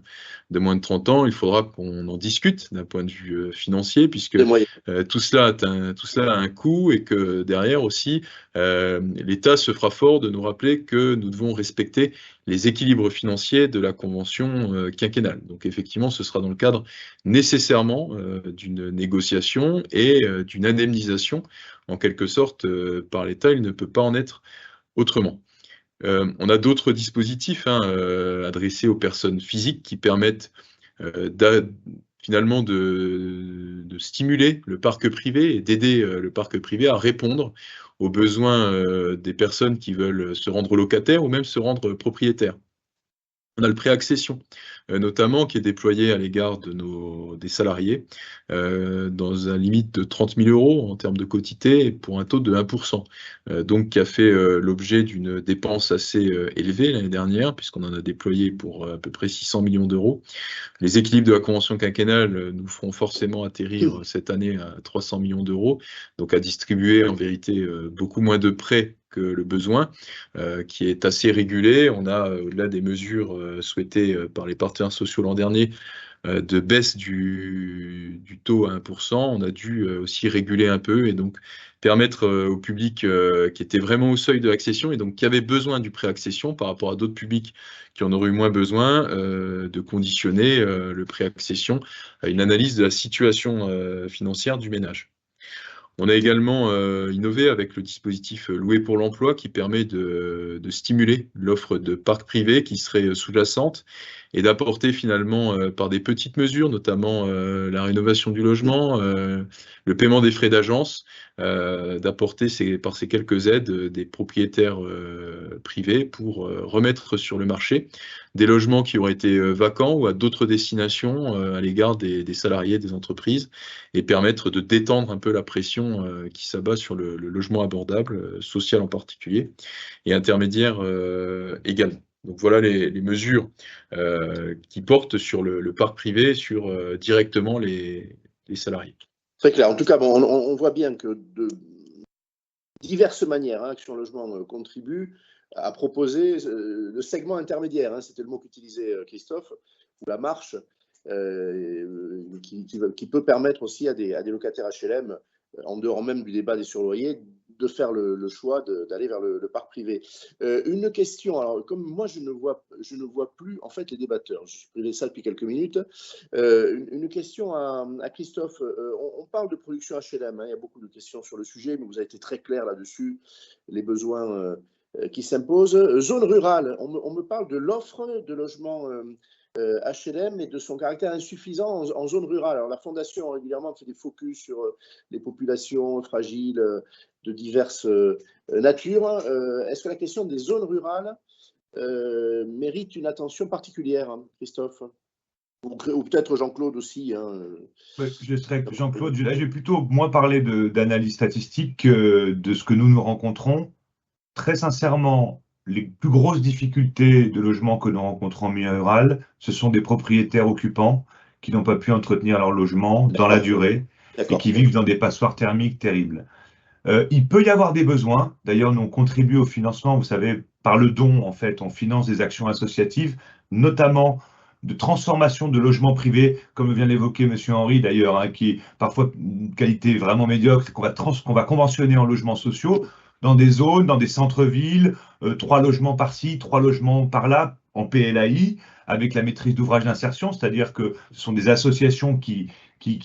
de moins de 30 ans, il faudra qu'on en discute d'un point de vue financier, puisque tout cela a un coût et que derrière aussi, l'État se fera fort de nous rappeler que nous devons respecter les équilibres financiers de la convention quinquennale. Donc effectivement, ce sera dans le cadre nécessairement d'une négociation et d'une indemnisation, en quelque sorte, par l'État. Il ne peut pas en être autrement. On a d'autres dispositifs adressés aux personnes physiques qui permettent finalement de stimuler le parc privé et d'aider le parc privé à répondre aux besoins des personnes qui veulent se rendre locataires ou même se rendre propriétaires. On a le pré-accession, notamment, qui est déployé à l'égard des salariés dans un limite de 30 000 € en termes de quotité pour un taux de 1%. Donc, qui a fait l'objet d'une dépense assez élevée l'année dernière, puisqu'on en a déployé pour à peu près 600 millions d'euros. Les équilibres de la convention quinquennale nous feront forcément atterrir cette année à 300 millions d'euros, donc à distribuer en vérité beaucoup moins de prêts que le besoin, qui est assez régulé. On a, au-delà des mesures souhaitées par les partenaires sociaux l'an dernier, de baisse du taux à 1%, on a dû aussi réguler un peu et donc permettre au public qui était vraiment au seuil de l'accession et donc qui avait besoin du pré-accession par rapport à d'autres publics qui en auraient eu moins besoin, de conditionner le pré-accession à une analyse de la situation financière du ménage. On a également innové avec le dispositif Louer pour l'emploi qui permet de stimuler l'offre de parcs privés qui serait sous-jacente et d'apporter finalement par des petites mesures, notamment la rénovation du logement, le paiement des frais d'agence, d'apporter par ces quelques aides des propriétaires privés pour remettre sur le marché des logements qui auraient été vacants ou à d'autres destinations à l'égard des salariés des entreprises et permettre de détendre un peu la pression qui s'abat sur le logement abordable, social en particulier, et intermédiaire également. Donc voilà les mesures qui portent sur le parc privé, sur directement les salariés. Très clair. En tout cas, bon, on voit bien que de diverses manières, Action Logement contribue à proposer le segment intermédiaire, c'était le mot qu'utilisait Christophe, ou la marche, qui peut permettre aussi à des locataires HLM, en dehors même du débat des surloyers, de faire le choix d'aller vers le parc privé. Une question, alors comme moi je ne vois plus en fait les débatteurs, je suis privé de ça depuis quelques minutes, une question à Christophe. On parle de production HLM, hein, il y a beaucoup de questions sur le sujet, mais vous avez été très clair là-dessus, les besoins qui s'imposent. Zone rurale, on me parle de l'offre de logements HLM et de son caractère insuffisant en zone rurale. Alors la Fondation régulièrement fait des focus sur les populations fragiles de diverses natures. Est-ce que la question des zones rurales mérite une attention particulière, hein, Christophe? Ou peut-être Jean-Claude aussi. Hein. Ouais, je serais Jean-Claude. Là, je vais plutôt moins parler d'analyse statistique que de ce que nous rencontrons. Très sincèrement, les plus grosses difficultés de logement que nous rencontrons en milieu rural, ce sont des propriétaires occupants qui n'ont pas pu entretenir leur logement dans la durée et qui vivent dans des passoires thermiques terribles. Il peut y avoir des besoins. D'ailleurs, nous on contribue au financement, vous savez, par le don, en fait, on finance des actions associatives, notamment de transformation de logements privés, comme vient d'évoquer M. Henry d'ailleurs, hein, qui est parfois une qualité vraiment médiocre, qu'on va conventionner en logements sociaux, dans des zones, dans des centres-villes, 3 logements par-ci, 3 logements par-là, en PLAI, avec la maîtrise d'ouvrage d'insertion, c'est-à-dire que ce sont des associations qui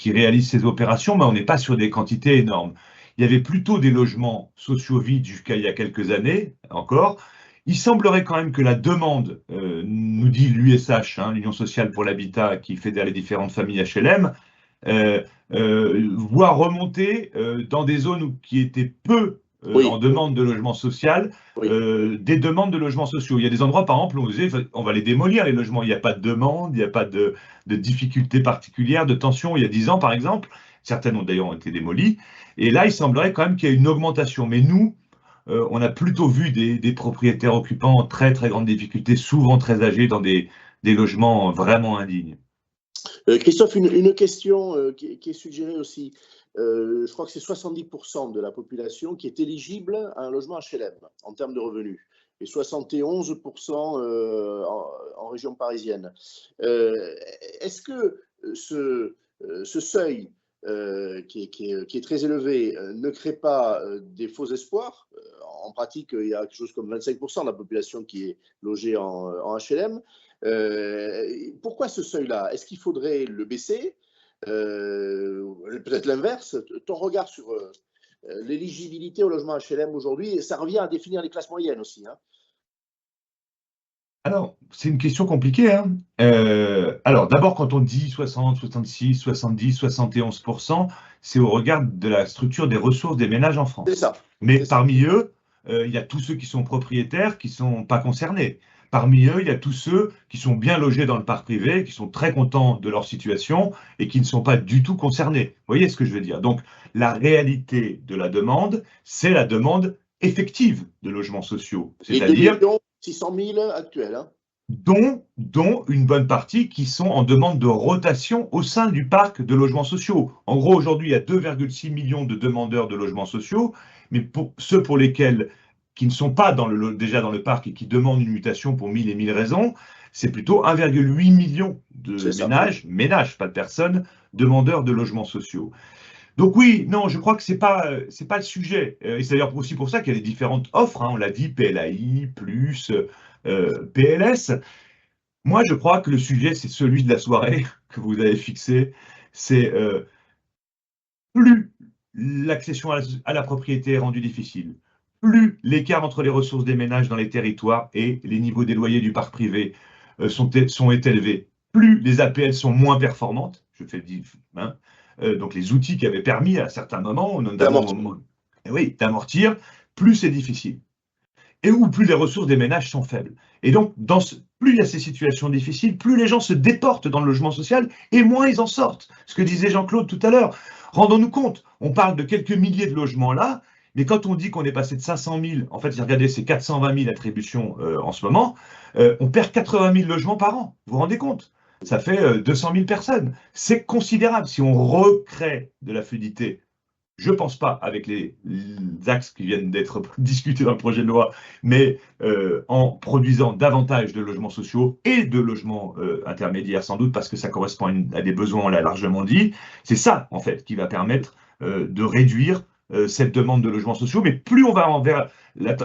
réalisent ces opérations, mais on n'est pas sur des quantités énormes. Il y avait plutôt des logements sociaux vides jusqu'à il y a quelques années encore. Il semblerait quand même que la demande, nous dit l'USH, hein, l'Union sociale pour l'habitat, qui fédère les différentes familles HLM, voit remonter dans des zones qui étaient peu en demande de logement social, des demandes de logements sociaux. Il y a des endroits, par exemple, où on disait on va les démolir, les logements. Il n'y a pas de demande, il n'y a pas de difficultés particulières, de tension. Il y a 10 ans, par exemple, certaines ont d'ailleurs été démolies. Et là, il semblerait quand même qu'il y ait une augmentation. Mais nous, on a plutôt vu des propriétaires occupants en très, très grande difficulté, souvent très âgés, dans des logements vraiment indignes. Christophe, une question qui est suggérée aussi. Je crois que c'est 70% de la population qui est éligible à un logement HLM en termes de revenus et 71% en région parisienne. Est-ce que ce seuil qui est très élevé ne crée pas des faux espoirs? En pratique, il y a quelque chose comme 25% de la population qui est logée en HLM. Pourquoi ce seuil-là? Est-ce qu'il faudrait le baisser? Peut-être l'inverse. Ton regard sur l'éligibilité au logement HLM aujourd'hui, ça revient à définir les classes moyennes aussi, hein. Alors, c'est une question compliquée, hein. Alors, d'abord, quand on dit 60, 66, 70, 71%, c'est au regard de la structure des ressources des ménages en France. C'est ça. Mais parmi eux, il y a tous ceux qui sont propriétaires qui ne sont pas concernés. Parmi eux, il y a tous ceux qui sont bien logés dans le parc privé, qui sont très contents de leur situation et qui ne sont pas du tout concernés. Vous voyez ce que je veux dire? Donc, la réalité de la demande, c'est la demande effective de logements sociaux. C'est-à-dire 600 000 actuels. Hein. Dont une bonne partie qui sont en demande de rotation au sein du parc de logements sociaux. En gros, aujourd'hui, il y a 2,6 millions de demandeurs de logements sociaux, mais pour ceux pour lesquels qui ne sont pas déjà dans le parc et qui demandent une mutation pour 1000 et 1000 raisons, c'est plutôt 1,8 million de ménages, pas de personnes, demandeurs de logements sociaux. Donc oui, non, je crois que c'est pas le sujet. Et c'est d'ailleurs aussi pour ça qu'il y a des différentes offres, hein, on l'a dit, PLAI, plus, PLS. Moi, je crois que le sujet, c'est celui de la soirée que vous avez fixé. C'est plus l'accession à la propriété est rendue difficile, plus l'écart entre les ressources des ménages dans les territoires et les niveaux des loyers du parc privé sont élevés, plus les APL sont moins performantes, je fais hein, donc les outils qui avaient permis à certains moments, notamment d'amortir, plus c'est difficile. Et où plus les ressources des ménages sont faibles. Et donc, plus il y a ces situations difficiles, plus les gens se déportent dans le logement social et moins ils en sortent. Ce que disait Jean-Claude tout à l'heure. Rendons-nous compte, on parle de quelques milliers de logements là, mais quand on dit qu'on est passé de 500 000, en fait, j'ai regardé, c'est 420 000 attributions en ce moment, on perd 80 000 logements par an. Vous vous rendez compte? Ça fait 200 000 personnes. C'est considérable. Si on recrée de la fluidité, je ne pense pas avec les axes qui viennent d'être discutés dans le projet de loi, mais en produisant davantage de logements sociaux et de logements intermédiaires sans doute, parce que ça correspond à des besoins, on l'a largement dit. C'est ça, en fait, qui va permettre de réduire cette demande de logements sociaux. Mais plus on va vers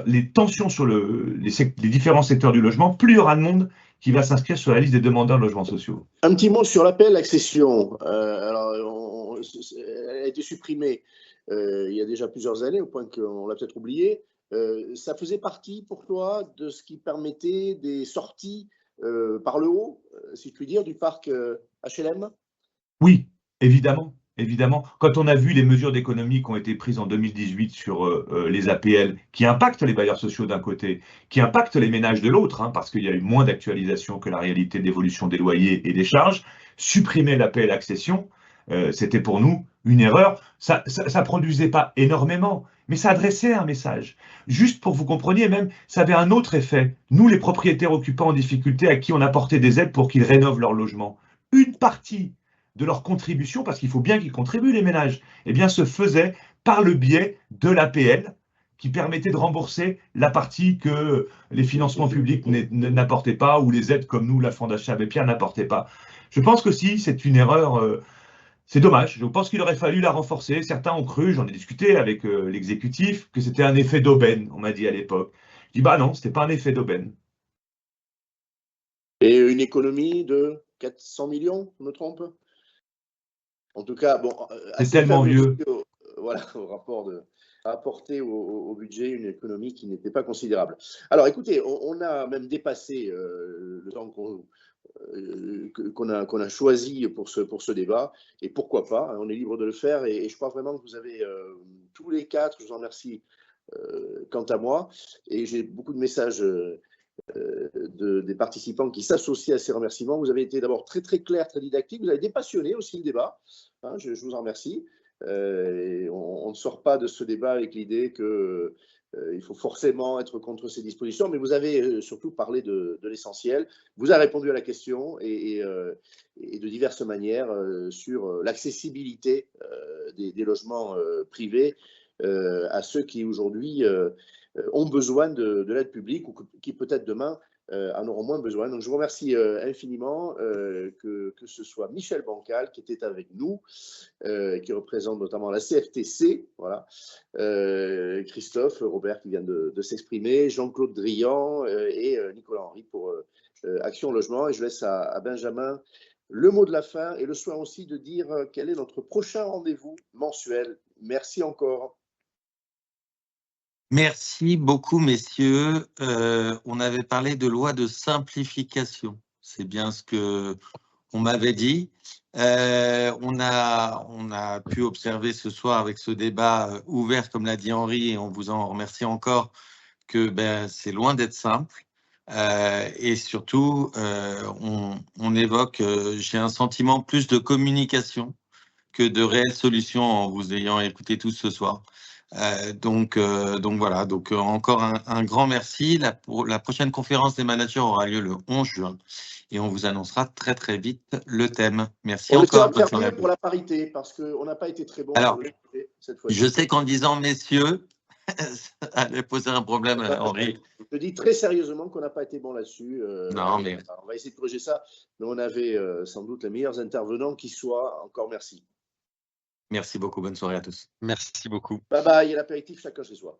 les tensions sur les différents secteurs du logement, plus il y aura de monde qui va s'inscrire sur la liste des demandeurs de logements sociaux. Un petit mot sur l'appel accession. Alors, elle a été supprimée il y a déjà plusieurs années, au point qu'on l'a peut-être oublié. Ça faisait partie pour toi de ce qui permettait des sorties par le haut, si je puis dire, du parc HLM? Oui, évidemment. Évidemment, quand on a vu les mesures d'économie qui ont été prises en 2018 sur les APL, qui impactent les bailleurs sociaux d'un côté, qui impactent les ménages de l'autre, hein, parce qu'il y a eu moins d'actualisation que la réalité d'évolution des loyers et des charges, supprimer l'APL accession, c'était pour nous une erreur. Ça produisait pas énormément, mais ça adressait un message. Juste pour que vous compreniez même, ça avait un autre effet. Nous, les propriétaires occupants en difficulté à qui on apportait des aides pour qu'ils rénovent leur logement, une partie de leur contribution, parce qu'il faut bien qu'ils contribuent les ménages, eh bien se faisait par le biais de l'APL qui permettait de rembourser la partie que les financements publics n'apportaient pas ou les aides comme nous, la Fondation Abbé Pierre, n'apportaient pas. Je pense que si c'est une erreur, c'est dommage. Je pense qu'il aurait fallu la renforcer. Certains ont cru, j'en ai discuté avec l'exécutif, que c'était un effet d'aubaine, on m'a dit à l'époque. Je dis bah non, c'était pas un effet d'aubaine. Et une économie de 400 millions, je me trompe? En tout cas, bon, c'est tellement vieux. Voilà, au rapport à apporter au budget une économie qui n'était pas considérable. Alors, écoutez, on a même dépassé le temps qu'on a choisi pour ce débat, et pourquoi pas, on est libre de le faire, et je crois vraiment que vous avez tous les quatre, je vous en remercie quant à moi, et j'ai beaucoup de messages des participants qui s'associent à ces remerciements. Vous avez été d'abord très très clair, très didactique, vous avez dépassionné aussi le débat, hein, je vous en remercie. On ne sort pas de ce débat avec l'idée qu'il faut forcément être contre ces dispositions, mais vous avez surtout parlé de l'essentiel. Vous avez répondu à la question et de diverses manières sur l'accessibilité des logements privés à ceux qui aujourd'hui ont besoin de l'aide publique ou qui peut-être demain en auront moins besoin. Donc je vous remercie infiniment que ce soit Michel Bancal qui était avec nous, qui représente notamment la CFTC, voilà, Christophe, Robert qui vient de s'exprimer, Jean-Claude Drian et Nicolas Henry pour Action Logement. Et je laisse à Benjamin le mot de la fin et le soin aussi de dire quel est notre prochain rendez-vous mensuel. Merci encore. Merci beaucoup, messieurs. On avait parlé de loi de simplification. C'est bien ce qu'on m'avait dit. On a pu observer ce soir avec ce débat ouvert, comme l'a dit Henri, et on vous en remercie encore, que c'est loin d'être simple. Et surtout, on évoque, j'ai un sentiment, plus de communication que de réelles solutions en vous ayant écouté tous ce soir. Donc voilà, encore un grand merci. La prochaine conférence des managers aura lieu le 11 juin et on vous annoncera très très vite le thème. Merci encore. Bonne soirée pour la parité, parce qu'on n'a pas été très bon. Alors, cette fois. Je sais qu'en disant messieurs, ça allait poser un problème, Henri. Je dis très sérieusement qu'on n'a pas été bon là-dessus. Non, mais on va essayer de corriger ça, mais on avait sans doute les meilleurs intervenants qui soient. Encore merci. Merci beaucoup, bonne soirée à tous. Merci beaucoup. Bye bye, et l'apéritif chacun chez soi.